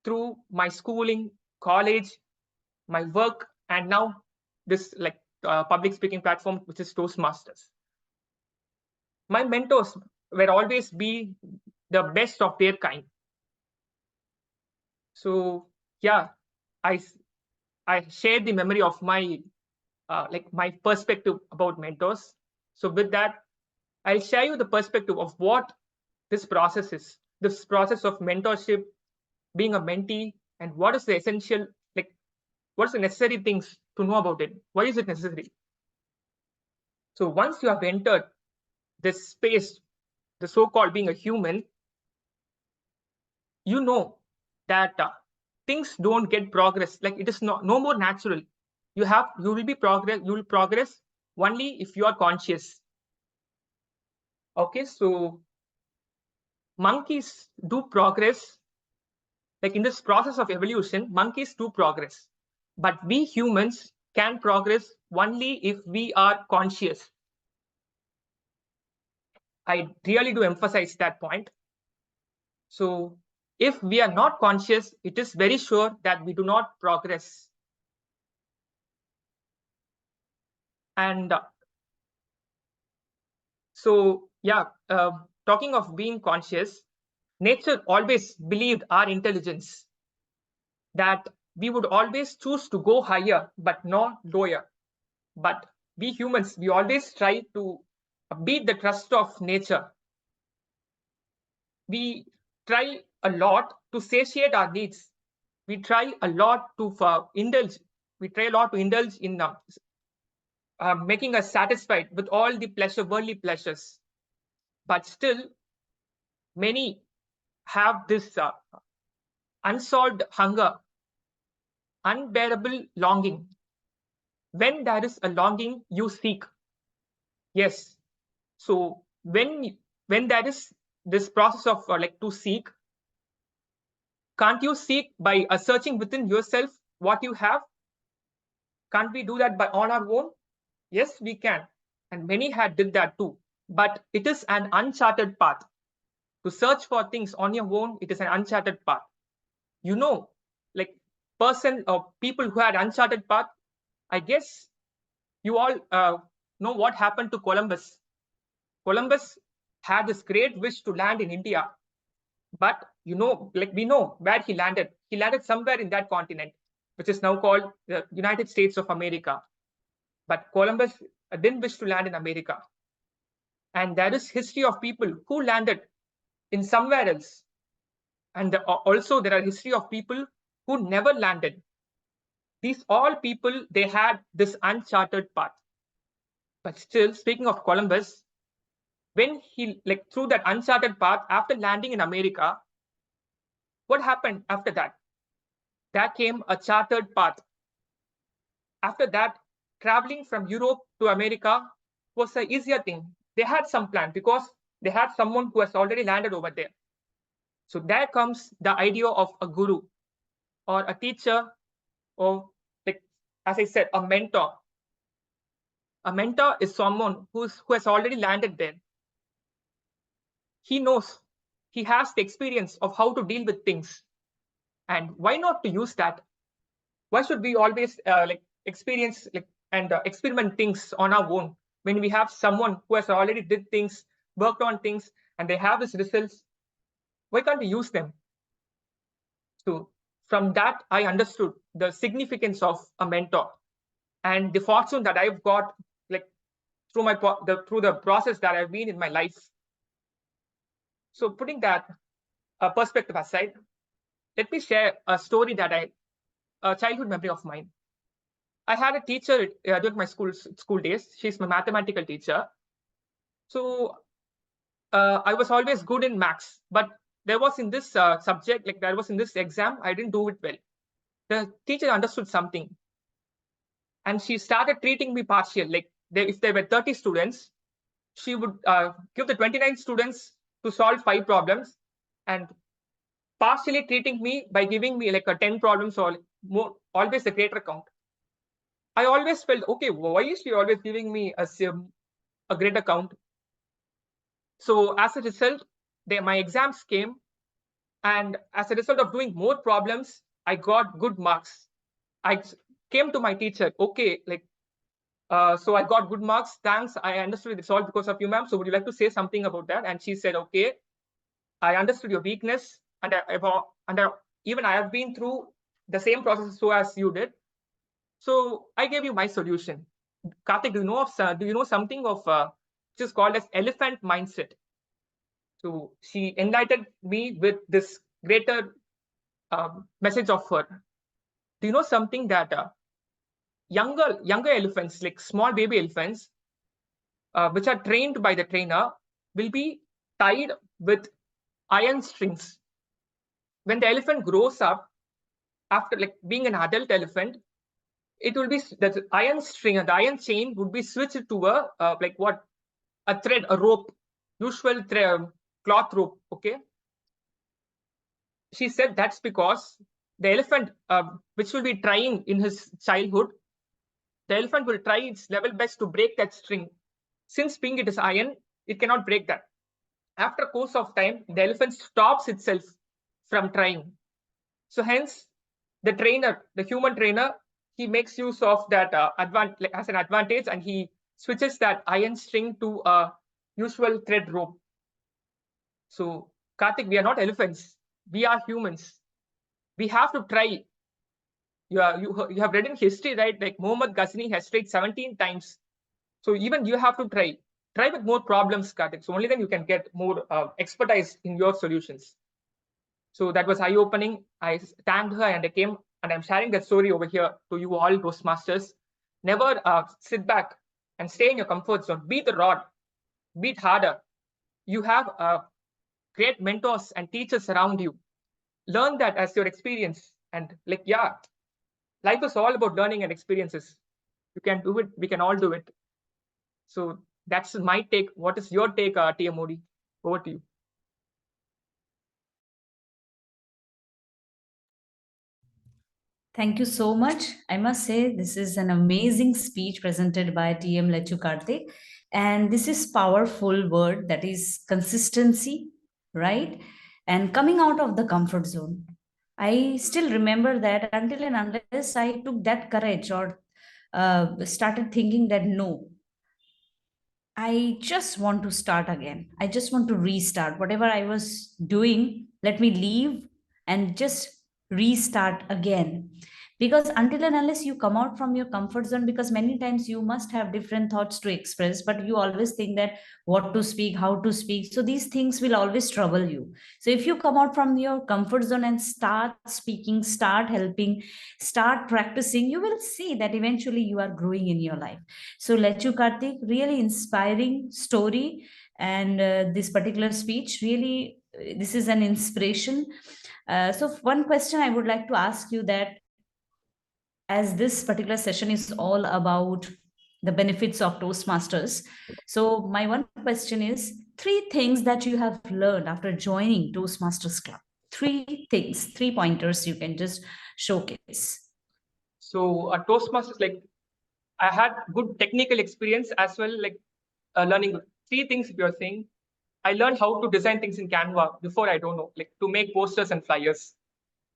through my schooling, college, my work, and now this like public speaking platform, which is Toastmasters. My mentors will always be the best of their kind. So yeah, I shared the memory of my like my perspective about mentors. So with that, I'll share you the perspective of what this process is. This process of mentorship, being a mentee, and what is the essential, like what's the necessary things to know about it? Why is it necessary? So once you have entered this space, the so-called being a human, you know that things don't get progress. Like it is no more natural. You will progress only if you are conscious. Okay, so monkeys do progress. Like in this process of evolution, monkeys do progress, but we humans can progress only if we are conscious. I really do emphasize that point. So if we are not conscious, it is very sure that we do not progress. And so, yeah, talking of being conscious, nature always believed our intelligence, that we would always choose to go higher, but not lower. But we humans, we always try to beat the trust of nature. We try a lot to satiate our needs. We try a lot to indulge. We try a lot to indulge in making us satisfied with all the worldly pleasures. But still, many have this unsolved hunger, unbearable longing. When there is a longing, you seek. Yes. So when there is this process of like to seek, can't you seek by searching within yourself what you have? Can't we do that on our own? Yes, we can. and many had did that too. But it is an uncharted path. To search for things on your own, it is an uncharted path. You know, like person or people who had uncharted path, I guess you all know what happened to Columbus. Columbus had this great wish to land in India, but you know, like we know where he landed. He landed somewhere in that continent, which is now called the United States of America. But Columbus didn't wish to land in America. And there is history of people who landed in somewhere else. And also there are history of people who never landed. These all people, they had this uncharted path. But still, speaking of Columbus, when he like through that uncharted path after landing in America, what happened after that? There came a chartered path. After that, traveling from Europe to America was an easier thing. They had some plan because they had someone who has already landed over there. So there comes the idea of a guru or a teacher, or like as I said, a mentor. A mentor is someone who has already landed there. He knows, he has the experience of how to deal with things. And why not to use that? Why should we always experience and experiment things on our own when we have someone who has already did things, worked on things, and they have his results? Why can't we use them? So from that, I understood the significance of a mentor and the fortune that I've got like through the process that I've been in my life. So putting that perspective aside, let me share a story that a childhood memory of mine. I had a teacher during my school days. She's my mathematical teacher. So I was always good in maths, but there was in this subject, like there was in this exam, I didn't do it well. The teacher understood something, and she started treating me partial. Like if there were 30 students, she would give the 29 students to solve 5 problems, and partially treating me by giving me like a 10 problems or more, always the greater count. I always felt, okay, why is she always giving me a greater count? So as a result, my exams came, and as a result of doing more problems, I got good marks. I came to my teacher, okay, so I got good marks. Thanks. I understood it's all because of you, ma'am. So would you like to say something about that? And she said, okay, I understood your weakness, and even I have been through the same process so as you did. So I gave you my solution. Karthik, do you know something of which is called as elephant mindset? So she enlightened me with this greater message of her. Do you know something that younger elephants, like small baby elephants, which are trained by the trainer, will be tied with iron strings. When the elephant grows up, after like being an adult elephant, it will be the iron string and the iron chain would be switched to a thread, a rope, usual cloth rope. Okay. She said that's because the elephant, which will be trying in his childhood, the elephant will try its level best to break that string. Since being it is iron, it cannot break that. After a course of time, the elephant stops itself from trying. So hence, the trainer, the human trainer, he makes use of that as an advantage, and he switches that iron string to a usual thread rope. So Karthik, we are not elephants. We are humans. We have to try. You have read in history, right? Like Muhammad Ghazni has tried 17 times. So even you have to try. Try with more problems, Karthik. So only then you can get more expertise in your solutions. So that was eye-opening. I thanked her and I came and I'm sharing that story over here to you all, Toastmasters. Never sit back and stay in your comfort zone. Beat the rod. Beat harder. You have great mentors and teachers around you. Learn that as your experience. And life is all about learning and experiences. You can do it. We can all do it. So that's my take. What is your take, TM Modi? Over to you. Thank you so much. I must say this is an amazing speech presented by TM Lechu Karthik. And this is powerful word, that is consistency, right? And coming out of the comfort zone. I still remember that until and unless I took that courage or started thinking that no, I just want to start again. I just want to restart whatever I was doing. Let me leave and just restart again. Because until and unless you come out from your comfort zone, because many times you must have different thoughts to express, but you always think that what to speak, how to speak. So these things will always trouble you. So if you come out from your comfort zone and start speaking, start helping, start practicing, you will see that eventually you are growing in your life. So Lechu Karthik, really inspiring story, and this particular speech really, this is an inspiration. So one question I would like to ask you, that as this particular session is all about the benefits of Toastmasters, so my one question is three things that you have learned after joining Toastmasters Club. Three things, 3 pointers you can just showcase. So Toastmasters, like I had good technical experience as well, like learning three things. If you're saying, I learned how to design things in Canva before. I don't know, like to make posters and flyers.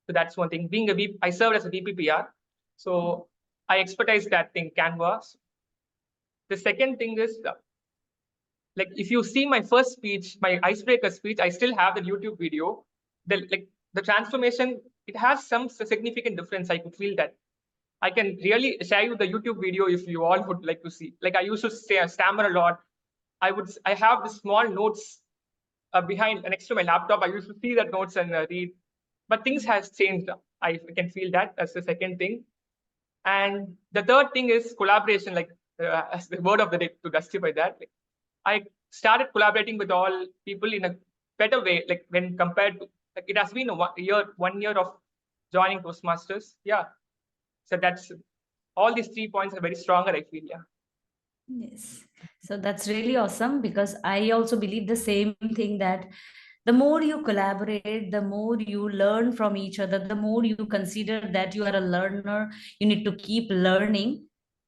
So that's one thing. Being a VP, I served as a VPPR, so I expertise that thing, Canva. The second thing is, like if you see my first speech, my icebreaker speech, I still have the YouTube video. The transformation, it has some significant difference. I could feel that. I can really share you the YouTube video if you all would like to see. Like I used to say, stammer a lot. I have the small notes behind next to my laptop. I used to see that notes and read, but things has changed. I can feel that. That's the second thing. And the third thing is collaboration, like as the word of the day to justify that. Like, I started collaborating with all people in a better way, like when compared to, like it has been a 1 year of joining Toastmasters. Yeah. So that's all these 3 points are very stronger, I feel. Yeah. Yes. So that's really awesome, because I also believe the same thing, that the more you collaborate, the more you learn from each other, the more you consider that you are a learner, you need to keep learning,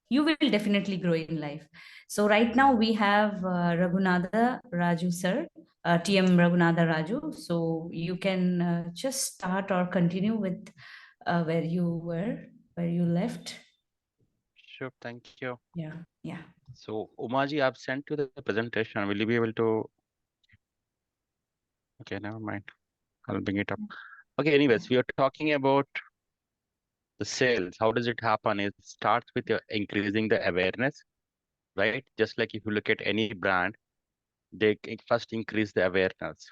you will definitely grow in life. So right now we have Raghunatha Raju sir, TM Raghunatha Raju. So you can just start or continue with where you left. Sure, thank you. Yeah, yeah. So, Umaji, I've sent you the presentation. Will you be able to? Okay, never mind. I'll bring it up. Okay, anyways, we are talking about the sales. How does it happen? It starts with your increasing the awareness, right? Just like if you look at any brand, they first increase the awareness.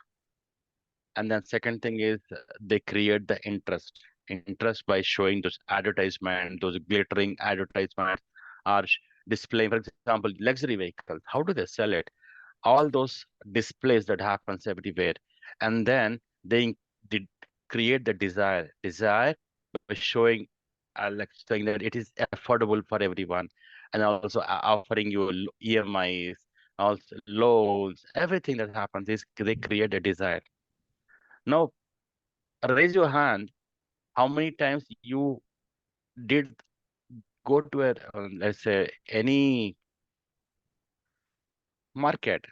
And then second thing is they create the interest by showing those advertisements, those glittering advertisements are displaying, for example, luxury vehicles. How do they sell it? All those displays that happens everywhere. And then they create the desire by showing like saying that it is affordable for everyone, and also offering you EMIs, also loans. Everything that happens is they create a desire. Now raise your hand, how many times you did go to a let's say any market,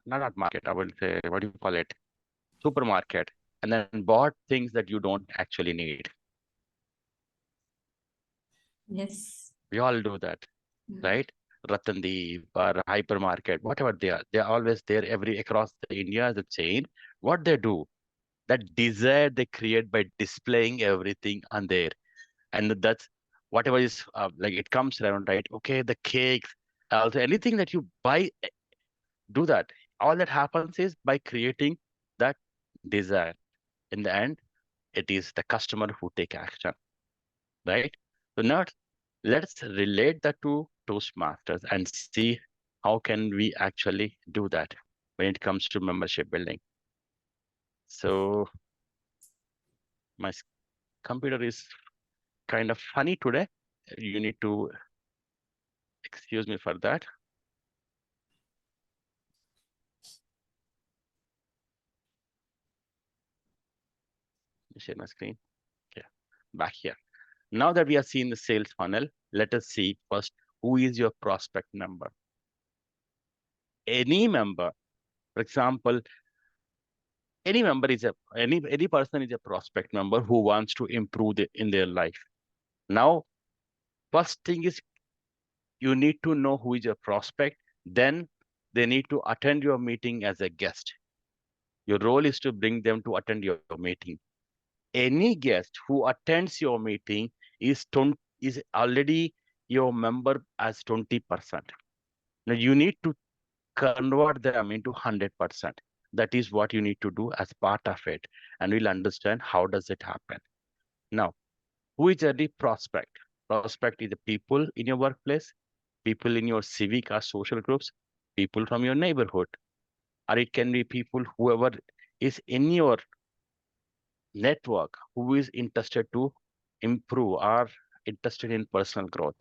not market, I will say, what do you call it, supermarket, and then bought things that you don't actually need. Yes. We all do that, right? Ratandeep or hypermarket, whatever they're always there across the India as a chain. What they do, that desire they create by displaying everything on there. And that's whatever is like it comes around, right? Okay, the cakes, also anything that you buy, do that. All that happens is by creating that desire. In the end, it is the customer who take action, right? So now let's relate that to Toastmasters and see how can we actually do that when it comes to membership building. So my computer is kind of funny today. You need to excuse me for that. Share my screen. Okay, back here. Now that we have seen the sales funnel, let us see first who is your prospect number. any member, for example, any member is any person is a prospect member who wants to improve in their life. Now, first thing is you need to know who is your prospect. Then they need to attend your meeting as a guest. Your role is to bring them to attend your meeting. Any guest who attends your meeting is already your member as 20%. Now you need to convert them into 100%. That is what you need to do as part of it, and we'll understand how does it happen. Now, who is the prospect? Prospect is the people in your workplace, people in your civic or social groups, people from your neighborhood, or it can be people whoever is in your network who is interested to improve or interested in personal growth.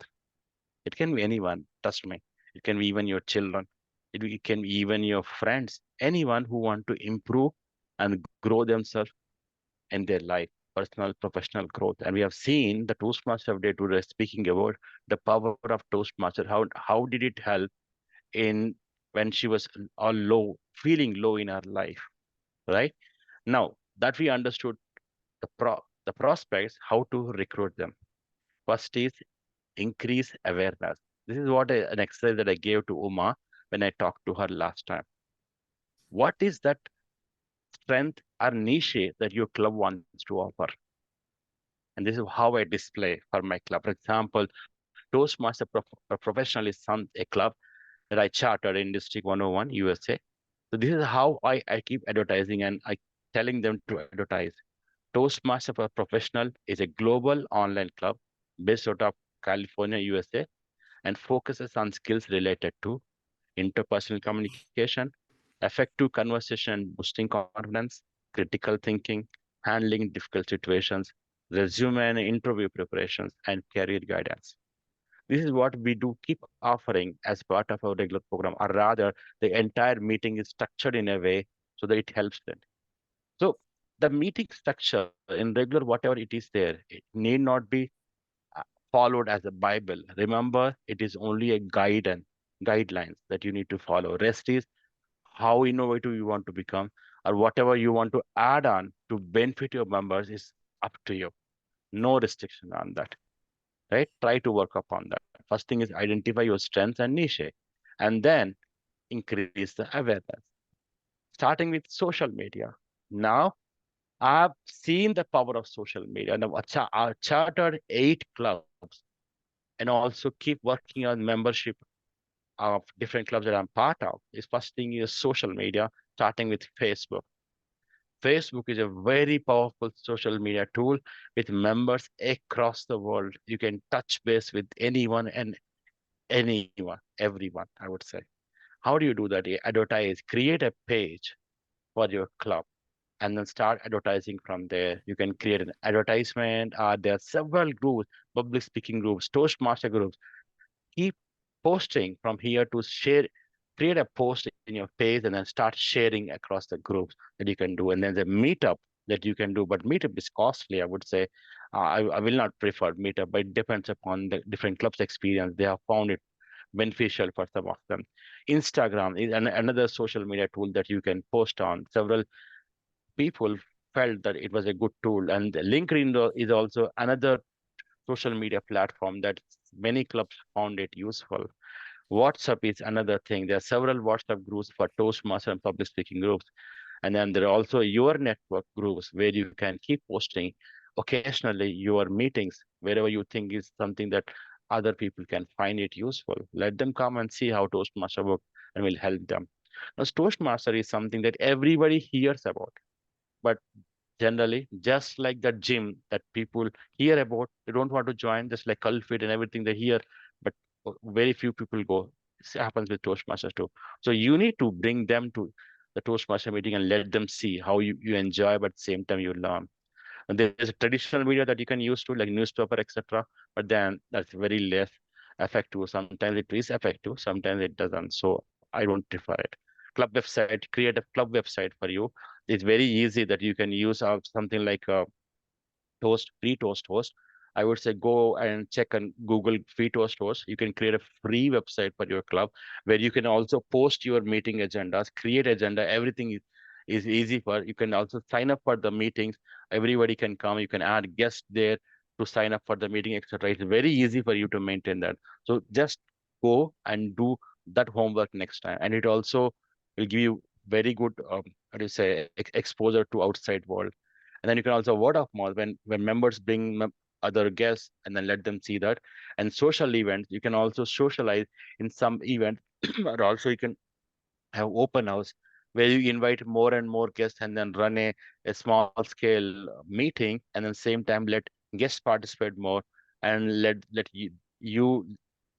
It can be anyone, trust me. It can be even your children. It can be even your friends, anyone who want to improve and grow themselves in their life, personal, professional growth. And we have seen the Toastmaster Day today speaking about the power of Toastmaster. How did it help in when she was all low, feeling low in her life, right? Now that we understood the prospects, how to recruit them. First is increase awareness. This is what an exercise that I gave to Uma when I talked to her last time. What is that strength or niche that your club wants to offer? And this is how I display for my club. For example, Toastmaster Professional is a club that I chartered in District 101, USA. So this is how I keep advertising and I telling them to advertise. Toastmaster for Professional is a global online club based out of California, USA, and focuses on skills related to interpersonal communication, effective conversation, boosting confidence, critical thinking, handling difficult situations, resume and interview preparations, and career guidance. This is what we do keep offering as part of our regular program, or rather, the entire meeting is structured in a way so that it helps them. So the meeting structure in regular, whatever it is there, it need not be followed as a Bible. Remember, it is only a guidelines that you need to follow. Rest is how innovative you want to become, or whatever you want to add on to benefit your members is up to you. No restriction on that, right? Try to work upon that. First thing is identify your strengths and niche, and then increase the awareness. Starting with social media. Now, I've seen the power of social media. Now, I chartered 8 clubs and also keep working on membership of different clubs that I'm part of. Is first thing is social media, starting with Facebook. Facebook is a very powerful social media tool with members across the world. You can touch base with anyone and everyone, I would say. How do you do that? You advertise, create a page for your club and then start advertising from there. You can create an advertisement. There are several groups, public speaking groups, Toastmaster groups. Keep posting from here to share, create a post in your page and then start sharing across the groups that you can do. And then the meetup that you can do, but meetup is costly, I would say. I will not prefer meetup, but it depends upon the different clubs' experience. They have found it beneficial for some of them. Instagram is another social media tool that you can post on. Several people felt that it was a good tool, and LinkedIn is also another social media platform that many clubs found it useful. WhatsApp is another thing. There are several WhatsApp groups for Toastmaster and public speaking groups. And then there are also your network groups where you can keep posting occasionally your meetings, wherever you think is something that other people can find it useful. Let them come and see how Toastmaster works and will help them. Now, Toastmaster is something that everybody hears about, but generally, just like the gym that people hear about, they don't want to join, just like Culfit and everything they hear, but very few people go. This happens with Toastmasters too. So you need to bring them to the Toastmaster meeting and let them see how you enjoy, but at the same time you learn. And there's a traditional media that you can use to, like newspaper, etc. But then that's very less effective. Sometimes it is effective, sometimes it doesn't. So I don't prefer it. Club website, create a club website for you. It's very easy that you can use something like a free toast host, I would say go and check on Google free toast stores. You can create a free website for your club where you can also post your meeting agendas, create agenda. Everything is easy for. You can also sign up for the meetings. Everybody can come. You can add guests there to sign up for the meeting, etc. It's very easy for you to maintain that. So just go and do that homework next time, and it also will give you very good how do you say exposure to outside world. And then you can also word of mouth when members bring other guests and then let them see that. And social events, you can also socialize in some event or also you can have open house where you invite more and more guests and then run a small scale meeting, and then same time let guests participate more and let you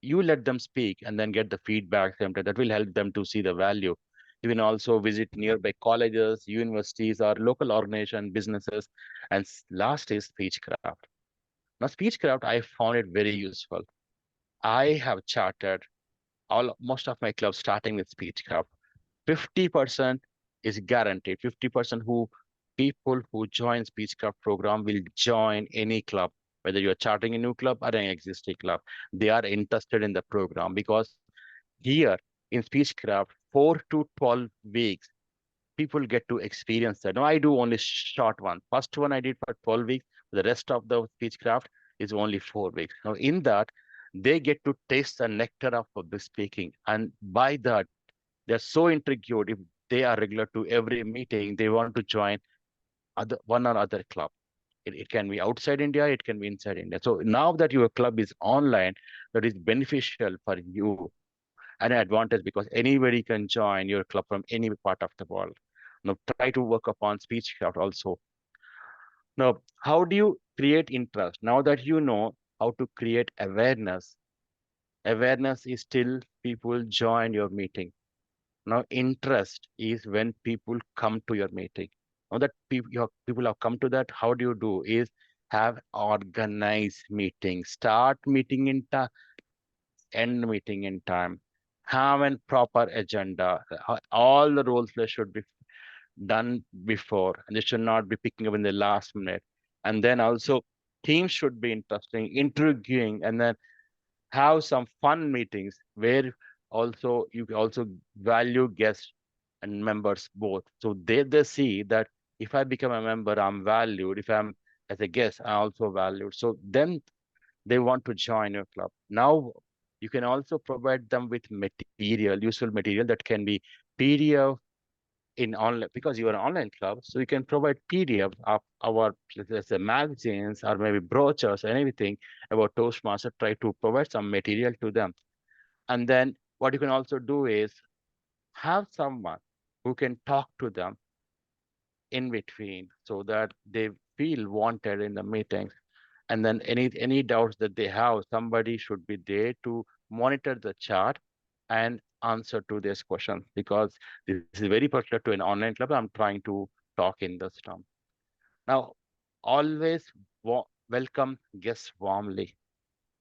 you let them speak and then get the feedback same time. That will help them to see the value. You can also visit nearby colleges, universities, or local organization businesses. And last is speechcraft. Now speechcraft, I found it very useful. I have charted most of my clubs starting with speechcraft. 50% is guaranteed. 50% who people who join Speechcraft program will join any club, whether you're charting a new club or an existing club. They are interested in the program because here in Speechcraft, 4 to 12 weeks, people get to experience that. Now I do only short one. First one I did for 12 weeks. The rest of the Speechcraft is only 4 weeks. Now in that, they get to taste the nectar of public speaking. And by that, they're so intrigued. If they are regular to every meeting, they want to join one or other club. It can be outside India, it can be inside India. So now that your club is online, that is beneficial for you and an advantage because anybody can join your club from any part of the world. Now try to work upon speechcraft also. Now, how do you create interest? Now that you know how to create awareness, awareness is still people join your meeting. Now, interest is when people come to your meeting. Now that people have come to that, how do you do? Is have organized meetings, start meeting in time, end meeting in time, have a proper agenda. All the roles they should be done before, and they should not be picking up in the last minute. And then also, teams should be interesting, intriguing, and then have some fun meetings where also you also value guests and members both. So they see that if I become a member, I'm valued. If I'm as a guest, I'm also valued. So then they want to join your club. Now you can also provide them with material, useful material that can be PDF in online because you are an online club. So you can provide PDF of our let's say magazines or maybe brochures or anything about Toastmaster. Try to provide some material to them. And then what you can also do is have someone who can talk to them in between so that they feel wanted in the meetings. And then any doubts that they have, somebody should be there to monitor the chart and answer to this question, because this is very particular to an online club. I'm trying to talk in this term. Now, always welcome guests warmly.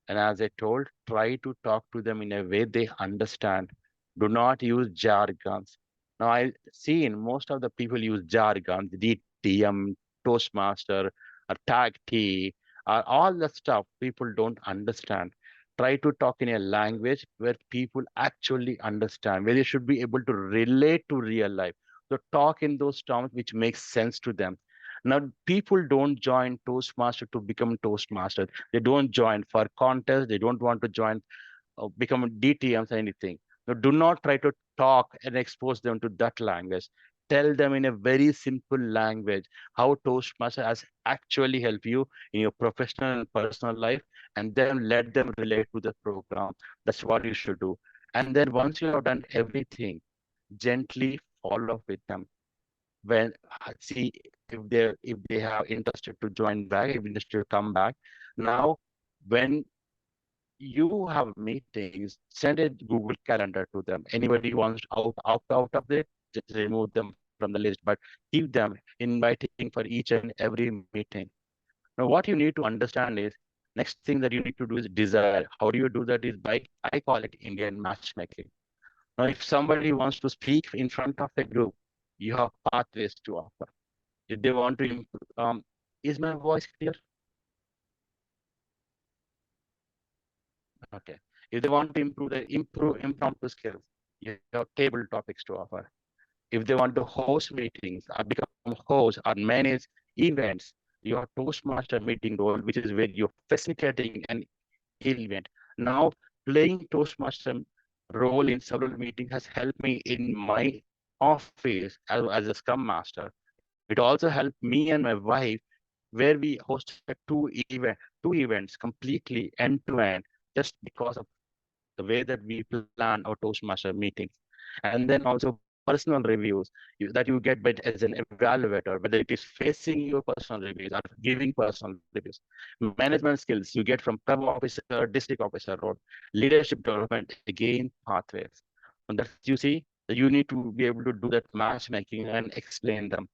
And as I told, try to talk to them in a way they understand. Do not use jargons. Now, I see in most of the people use jargons, DTM, Toastmaster, or tag T, or all the stuff people don't understand. Try to talk in a language where people actually understand, where they should be able to relate to real life. So talk in those terms which makes sense to them. Now, people don't join Toastmaster to become Toastmaster. They don't join for contest. They don't want to join, become DTMs or anything. So do not try to talk and expose them to that language. Tell them in a very simple language how Toastmaster has actually helped you in your professional and personal life, and then let them relate to the program. That's what you should do. And then once you have done everything, gently follow up with them. When see if they have interested to join back, if interested to come back. Now, when you have meetings, send a Google Calendar to them. Anybody wants out of it, just remove them from the list, but keep them inviting for each and every meeting. Now, what you need to understand is next thing that you need to do is desire. How do you do that? Is by, I call it Indian matchmaking. Now, if somebody wants to speak in front of a group, you have pathways to offer. If they want to improve, is my voice clear? Okay. If they want to improve impromptu skills, you have table topics to offer. If they want to host meetings or become host or manage events, your Toastmaster meeting role, which is where you're facilitating an event. Now, playing Toastmaster role in several meetings has helped me in my office as a Scrum Master. It also helped me and my wife where we hosted two events completely end to end just because of the way that we plan our Toastmaster meetings. And then also personal reviews that you get as an evaluator, whether it is facing your personal reviews or giving personal reviews. Management skills you get from club officer, district officer role, leadership development, again, pathways. And that you see, that you need to be able to do that matchmaking and explain them.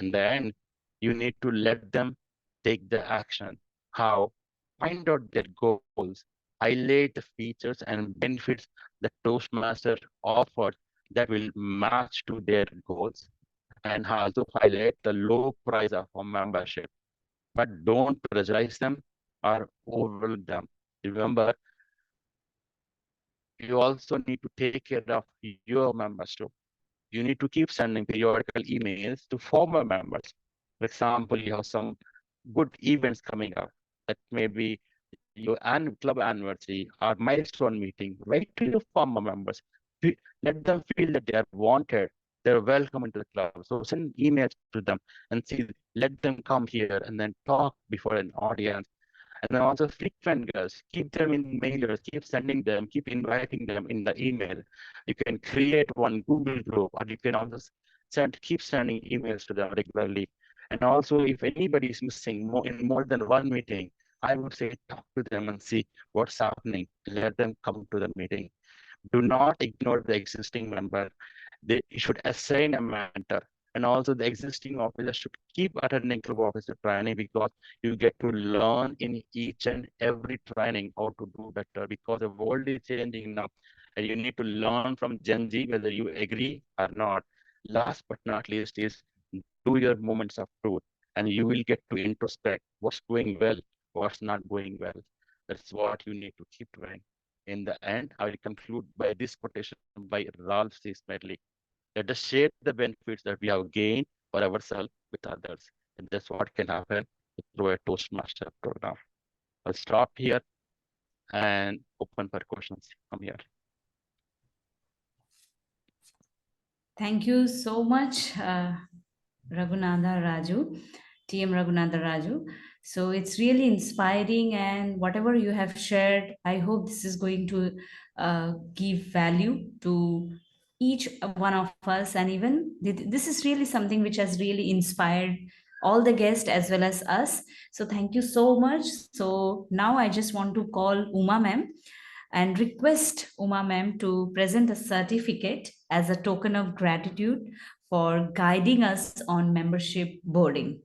In the end, you need to let them take the action. How? Find out their goals, highlight the features and benefits that Toastmaster offers that will match to their goals, and also highlight the low price of a membership. But don't pressurize them or overwhelm them. Remember, you also need to take care of your members too. You need to keep sending periodical emails to former members. For example, you have some good events coming up. That may be your club anniversary or milestone meeting. Write to your former members. Let them feel that they are wanted. They're welcome into the club. So send emails to them and see, let them come here and then talk before an audience. And then also frequent guests, keep them in mailers, keep sending them, keep inviting them in the email. You can create one Google group, or you can also keep sending emails to them regularly. And also, if anybody is missing in more than one meeting, I would say talk to them and see what's happening. Let them come to the meeting. Do not ignore the existing member. They should assign a mentor. And also the existing officer should keep attending club officer training, because you get to learn in each and every training how to do better, because the world is changing now. And you need to learn from Gen Z, whether you agree or not. Last but not least is do your moments of truth, and you will get to introspect what's going well, what's not going well. That's what you need to keep doing. In the end, I will conclude by this quotation by Ralph C. Smedley. Let us share the benefits that we have gained for ourselves with others. And that's what can happen through a Toastmaster program. I'll stop here and open for questions from here. Thank you so much, Raghunatha Raju, TM Raghunatha Raju. So it's really inspiring, and whatever you have shared, I hope this is going to give value to each one of us. And even this is really something which has really inspired all the guests as well as us. So thank you so much. So now I just want to call Uma ma'am and request Uma ma'am to present a certificate as a token of gratitude for guiding us on membership boarding.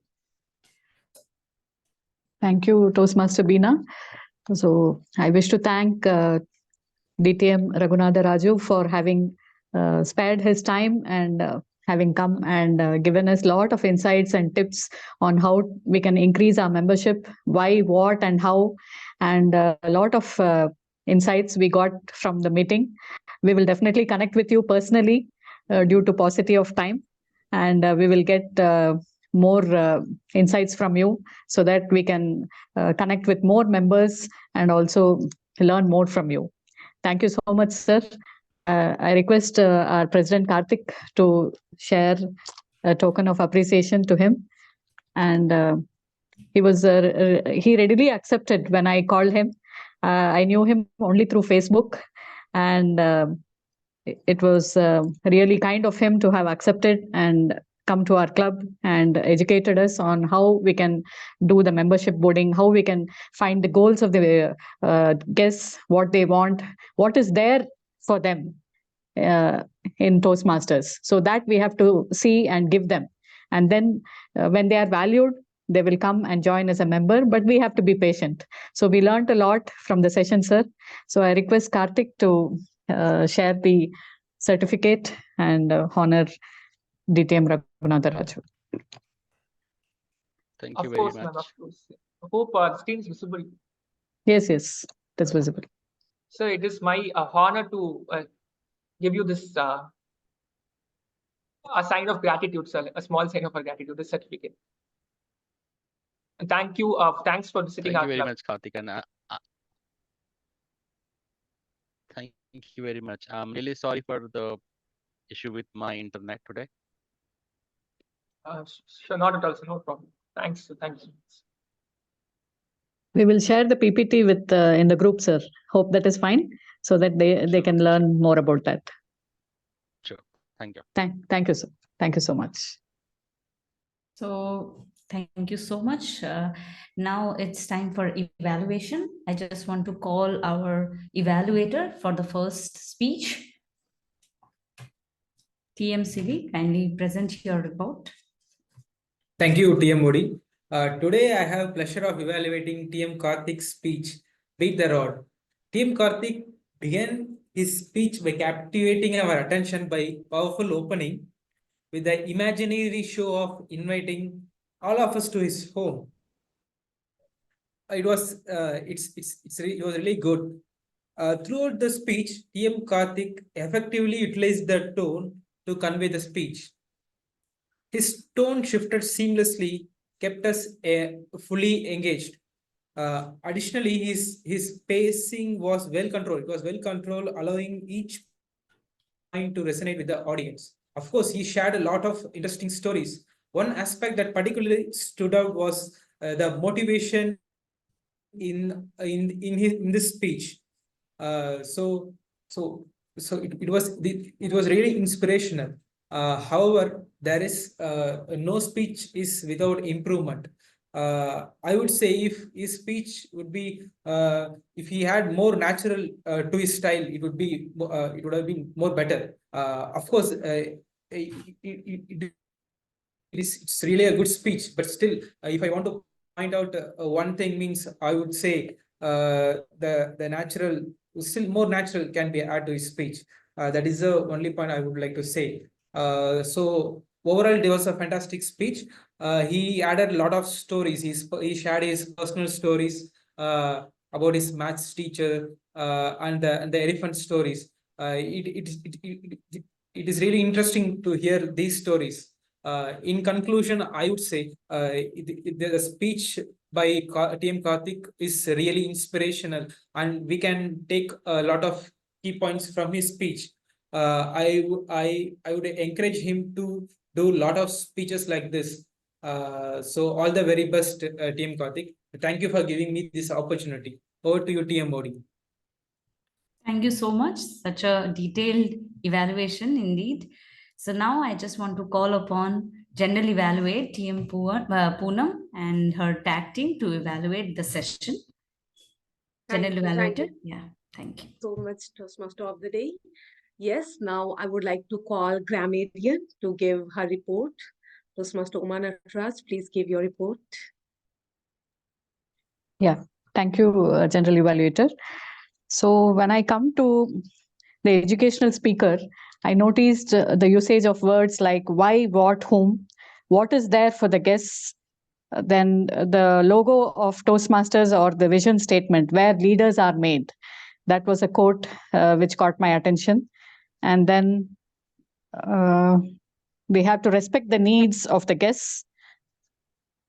Thank you, Toastmaster Beena. So I wish to thank DTM Raghunatha Raju for having spared his time and having come and given us a lot of insights and tips on how we can increase our membership, why, what, and how, and a lot of insights we got from the meeting. We will definitely connect with you personally due to paucity of time, and we will get more insights from you so that we can connect with more members and also learn more from you. Thank you so much, sir. I request our President Karthik to share a token of appreciation to him. And he readily accepted when I called him. I knew him only through Facebook, and it was really kind of him to have accepted and come to our club and educated us on how we can do the membership boarding, how we can find the goals of the guests, what they want, what is there for them in Toastmasters. So that we have to see and give them. And then when they are valued, they will come and join as a member, but we have to be patient. So we learned a lot from the session, sir. So I request Karthik to share the certificate and honor DTM Raghunatha Raju. Thank you Of very course, ma'am, much. of course. I hope the screen is visible. Yes, that's visible. So it is my honor to give you this a sign of gratitude, sir, a small sign of gratitude, this certificate. And thank you. Thanks for visiting Thank our you very club. much, Karthik. And thank you very much. I'm really sorry for the issue with my internet today. Sure, not at all, sir. No problem. Thanks. Thank you. We will share the PPT with in the group, sir. Hope that is fine, so that they can learn more about that. Sure. Thank you. Thank you, sir. Thank you so much. So thank you so much. Now it's time for evaluation. I just want to call our evaluator for the first speech. TM Sivi, kindly present your report. Thank you, TM Modi. Today I have pleasure of evaluating TM Karthik's speech, Beat the Rod. TM Karthik began his speech by captivating our attention by powerful opening with the imaginary show of inviting all of us to his home. It was it was really good. Throughout the speech, TM Karthik effectively utilized the tone to convey the speech. His tone shifted seamlessly, kept us fully engaged. Additionally, his pacing was well controlled. It was well controlled, allowing each point to resonate with the audience. Of course, he shared a lot of interesting stories. One aspect that particularly stood out was the motivation in this speech. So it was really inspirational. However, there is no speech is without improvement. I would say if his speech would be if he had more natural to his style, it would have been more better. Of course, it's really a good speech, but still, if I want to point out one thing, means I would say the natural, still more natural can be added to his speech. That is the only point I would like to say. So overall, it was a fantastic speech. He added a lot of stories. He shared his personal stories about his maths teacher and the elephant stories. It is really interesting to hear these stories. In conclusion, I would say the speech by TM Karthik is really inspirational, and we can take a lot of key points from his speech. I would encourage him to do a lot of speeches like this. So all the very best, TM Karthik. Thank you for giving me this opportunity. Over to you, TM Modi. Thank you so much. Such a detailed evaluation indeed. So now I just want to call upon General Evaluate TM Poonam and her tag team to evaluate the session. General Evaluator, yeah, thank you. So much, Toastmaster of the Day. Yes, now I would like to call Grammarian to give her report. Toastmaster Uma Nataraj, please give your report. Yeah, thank you, General Evaluator. So when I come to the educational speaker, I noticed the usage of words like why, what, whom, what is there for the guests, then the logo of Toastmasters or the vision statement where leaders are made. That was a quote which caught my attention. And then we have to respect the needs of the guests.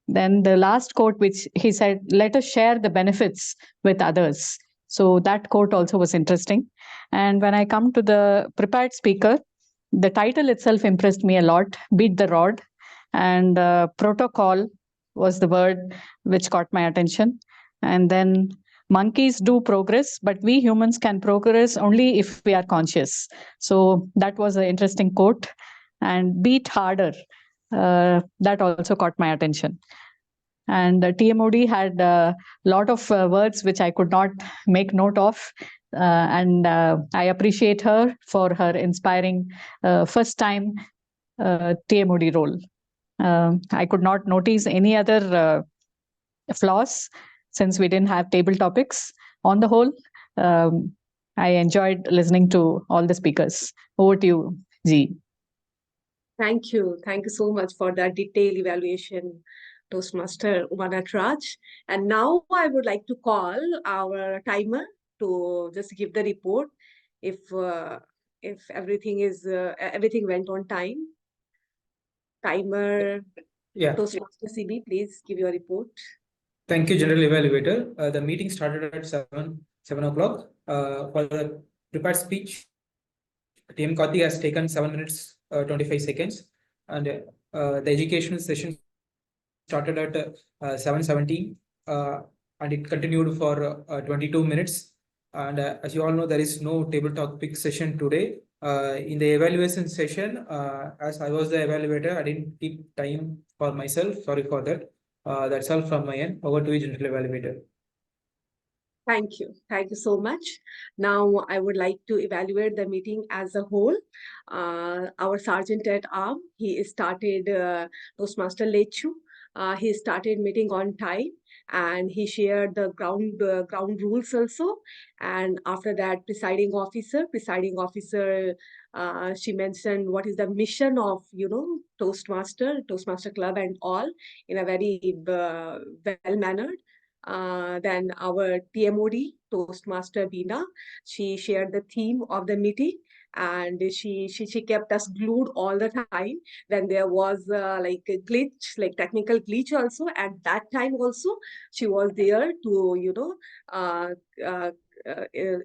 Then the last quote, which he said, let us share the benefits with others. So that quote also was interesting. And when I come to the prepared speaker, the title itself impressed me a lot, Beat the Rod. And protocol was the word which caught my attention. And then monkeys do progress, but we humans can progress only if we are conscious. So that was an interesting quote. And beat harder, that also caught my attention. And TMOD had a lot of words which I could not make note of. And I appreciate her for her inspiring first time TMOD role. I could not notice any other flaws since we didn't have table topics. On the whole, I enjoyed listening to all the speakers. Over to you, G. Thank you. Thank you so much for that detailed evaluation, Toastmaster Uma Nataraj. And now I would like to call our timer to just give the report if everything went on time. Timer. Yeah. Toastmaster CB, please give your report. Thank you, General Evaluator. The meeting started at 7 o'clock. For the prepared speech, TM Karthik has taken 7 minutes 25 seconds, and the educational session started at 7:17, and it continued for 22 minutes. And as you all know, there is no table topic session today. In the evaluation session, as I was the evaluator, I didn't keep time for myself. Sorry for that. That's all from my end. Over to you, General Evaluator. Thank you. Thank you so much. Now I would like to evaluate the meeting as a whole. Our Sergeant at Arm, he started Toastmaster Lechu. He started meeting on time, and he shared the ground rules also. And after that, presiding officer, she mentioned what is the mission of Toastmaster Club and all in a very well mannered. Then our TMOD, Toastmaster Beena, she shared the theme of the meeting, and she kept us glued all the time. When there was like a glitch, like technical glitch also, at that time also, she was there to,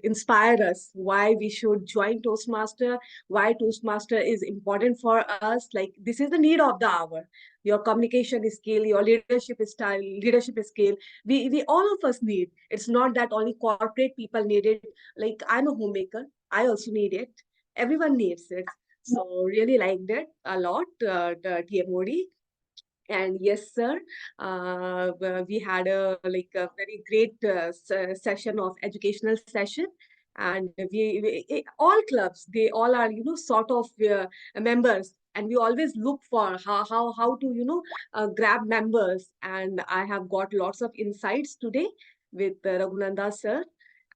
inspire us why we should join Toastmaster, why Toastmaster is important for us. Like, this is the need of the hour. Your communication skill, your leadership skill, we all of us need. It's not that only corporate people need it. Like, I'm a homemaker, I also need it. Everyone needs it. So really liked it a lot, the TMOD. And yes, sir, we had a very great session of educational session. And all clubs, they all are, sort of members. And we always look for how to, grab members. And I have got lots of insights today with Raghunanda sir.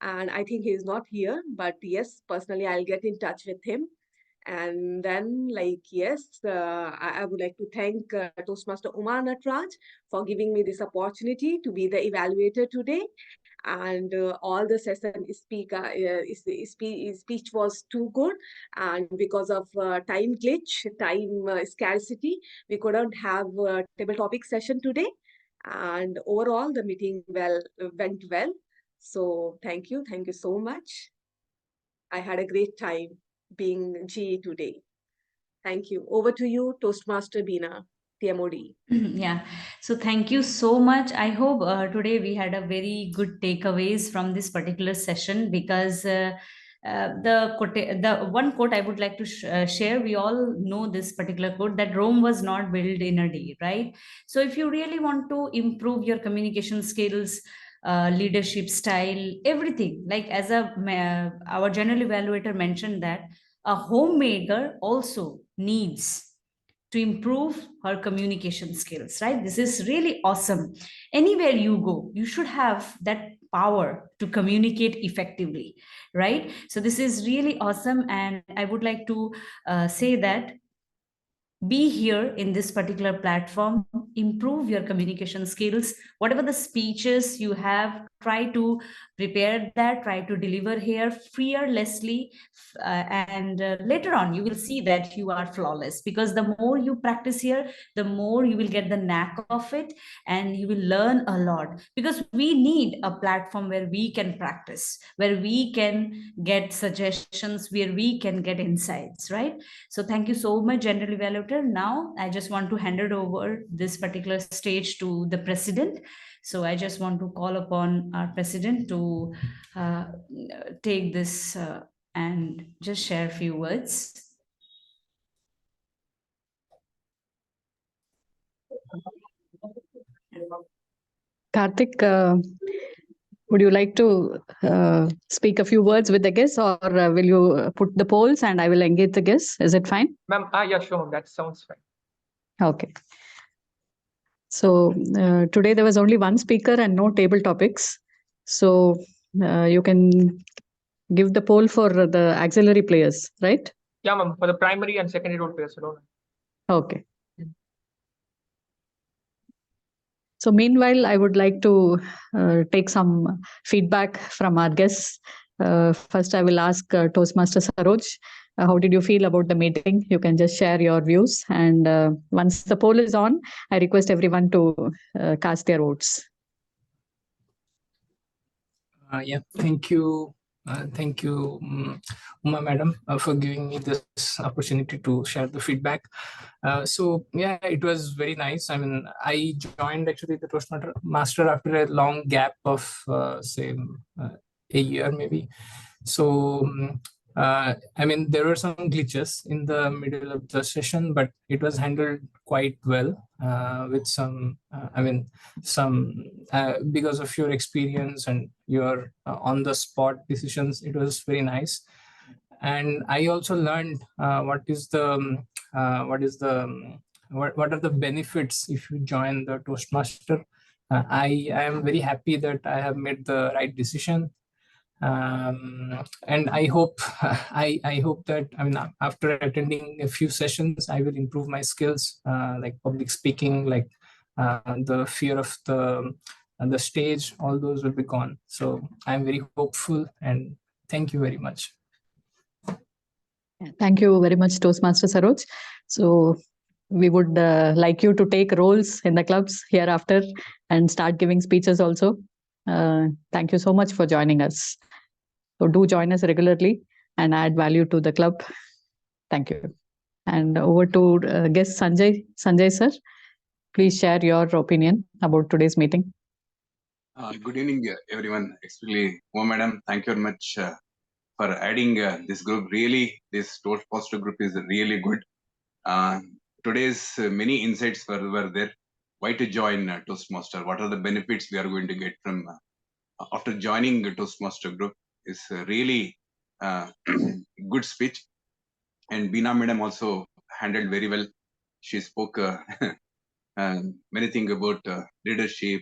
And I think he's not here, but yes, personally, I'll get in touch with him. And then, yes, I would like to thank Toastmaster Uma Natraj for giving me this opportunity to be the evaluator today. And all the session speech was too good. And because of time glitch, time scarcity, we couldn't have a table topic session today. And overall, the meeting went well. So thank you so much. I had a great time being GE today. Thank you. Over to you, Toastmaster Beena, TMOD. Yeah, so thank you so much. I hope today we had a very good takeaways from this particular session, because the one quote I would like to share, we all know this particular quote, that Rome was not built in a day, right? So if you really want to improve your communication skills, leadership style, everything, like as our general evaluator mentioned, that a homemaker also needs to improve her communication skills, right? This is really awesome. Anywhere you go, you should have that power to communicate effectively, right? So this is really awesome. And I would like to say that be here in this particular platform, improve your communication skills. Whatever the speeches you have, try to prepare that, try to deliver here fearlessly, and later on you will see that you are flawless, because the more you practice here, the more you will get the knack of it, and you will learn a lot. Because we need a platform where we can practice, where we can get suggestions, where we can get insights, right? So thank you so much, General Evaluator. Now I just want to hand it over this particular stage to the President. So I just want to call upon our President to take this and just share a few words. Karthik, would you like to speak a few words with the guests, or will you put the polls and I will engage the guests? Is it fine? Ma'am, yeah, sure, that sounds fine. Okay. So today there was only one speaker and no table topics. So you can give the poll for the auxiliary players, right? Yeah, ma'am, for the primary and secondary role players alone. Okay. So meanwhile, I would like to take some feedback from our guests. First, I will ask Toastmaster Saroj, how did you feel about the meeting? You can just share your views. And once the poll is on, I request everyone to cast their votes. Yeah, thank you. Thank you, Uma Madam, for giving me this opportunity to share the feedback. So yeah, it was very nice. I mean, I joined actually the Toastmaster after a long gap of say a year maybe. So I mean, there were some glitches in the middle of the session, but it was handled quite well with some, I mean, some because of your experience and your on-the-spot decisions. It was very nice. And I also learned what are the benefits if you join the Toastmaster. I am very happy that I have made the right decision. And I hope I hope that, I mean, after attending a few sessions, I will improve my skills like public speaking, like the fear of the stage, all those will be gone. So I'm very hopeful, and thank you very much. Thank you very much, Toastmaster Saroj. So we would like you to take roles in the clubs hereafter and start giving speeches also. Thank you so much for joining us. So do join us regularly and add value to the club. Thank you. And over to guest Sanjay. Sanjay sir, please share your opinion about today's meeting. Good evening, everyone. Especially, Madam, thank you very much for adding this group. Really, this Toastmaster group is really good. Today's many insights were there. Why to join Toastmaster? What are the benefits we are going to get from after joining the Toastmaster group? Is really good speech. And Beena Madam also handled very well. She spoke many things about leadership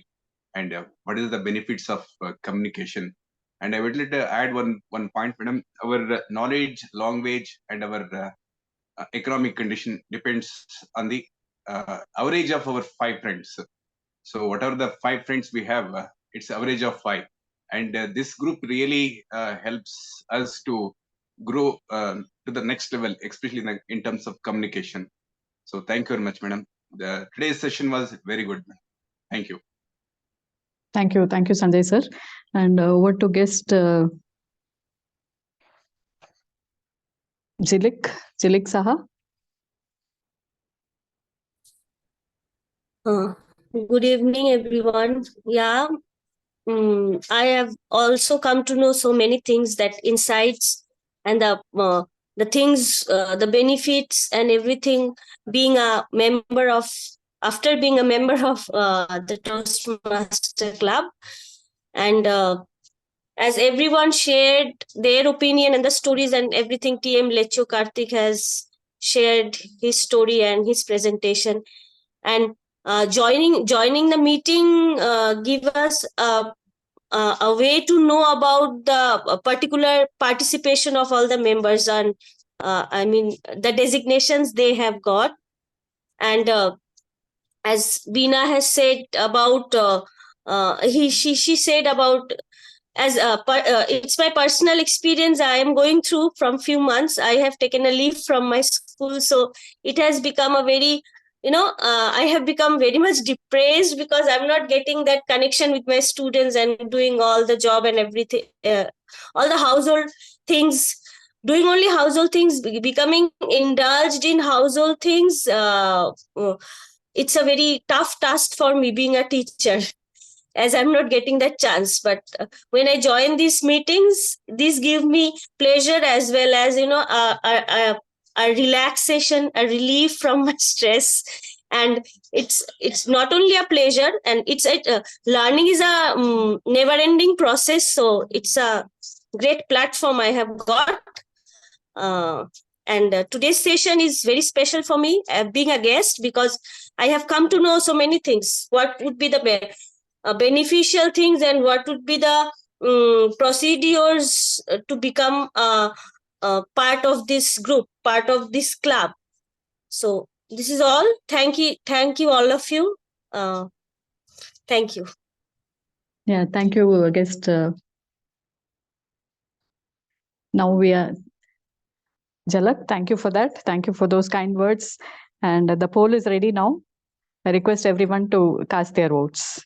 and what is the benefits of communication. And I would like to add one point, Madam. Our knowledge, language, and our economic condition depends on the average of our 5 friends. So whatever the 5 friends we have, it's average of 5. And this group really helps us to grow to the next level, especially in terms of communication. So thank you very much, Madam. Today's session was very good. Thank you. Thank you, Sanjay sir. And over to guest Zilik Saha. Good evening, everyone. Yeah, I have also come to know so many things, that insights and the things, the benefits and everything. Being a member of, after being a member of the Toastmaster Club, and as everyone shared their opinion and the stories and everything, TM Lecho Karthik has shared his story and his presentation, and joining the meeting give us a way to know about the particular participation of all the members, and I mean the designations they have got. And as Beena has said about she said about, as it's my personal experience I am going through. From few months I have taken a leave from my school, so it has become a very, I have become very much depressed because I'm not getting that connection with my students and doing all the job and everything, all the household things, doing only household things, becoming indulged in household things. It's a very tough task for me being a teacher, as I'm not getting that chance. But when I join these meetings, these give me pleasure as well as, a relaxation, a relief from my stress. And it's not only a pleasure, and it's learning is a never-ending process. So it's a great platform I have got. And today's session is very special for me, being a guest, because I have come to know so many things. What would be the beneficial things, and what would be the procedures to become part of this group, part of this club. So this is all. Thank you all of you. Thank you. Yeah, thank you, guest. Now we are Jalak. Thank you for that. Thank you for those kind words. And the poll is ready now. I request everyone to cast their votes.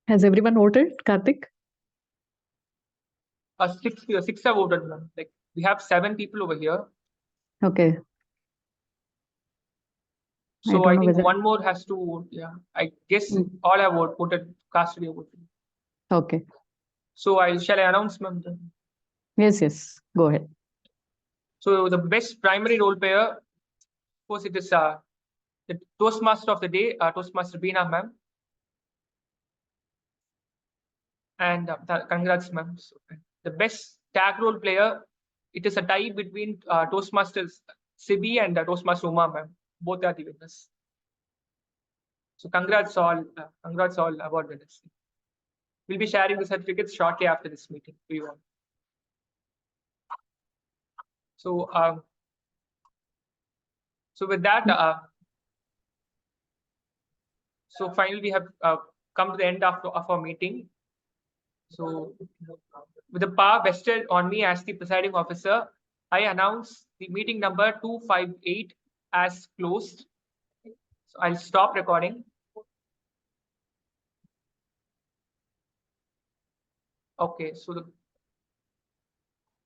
Has everyone voted, Karthik? Six have voted, ma'am. Like we have 7 people over here. Okay. So don't I know think whether- one more has to vote. Yeah, I guess Mm. all have voted, casted their vote. Okay. So shall I announce, ma'am? Yes, yes. Go ahead. So the best primary role player, of course, it is the Toastmaster of the day, Toastmaster Beena, ma'am. And congrats, ma'am. So, the best tag role player, it is a tie between Toastmasters Sibi and Toastmaster Uma, ma'am. Both are the winners. So congrats all award winners. We'll be sharing the certificates shortly after this meeting to you all. So with that, so finally we have come to the end of our meeting. So with the power vested on me as the presiding officer, I announce the meeting number 258 as closed. So I'll stop recording. Okay, so the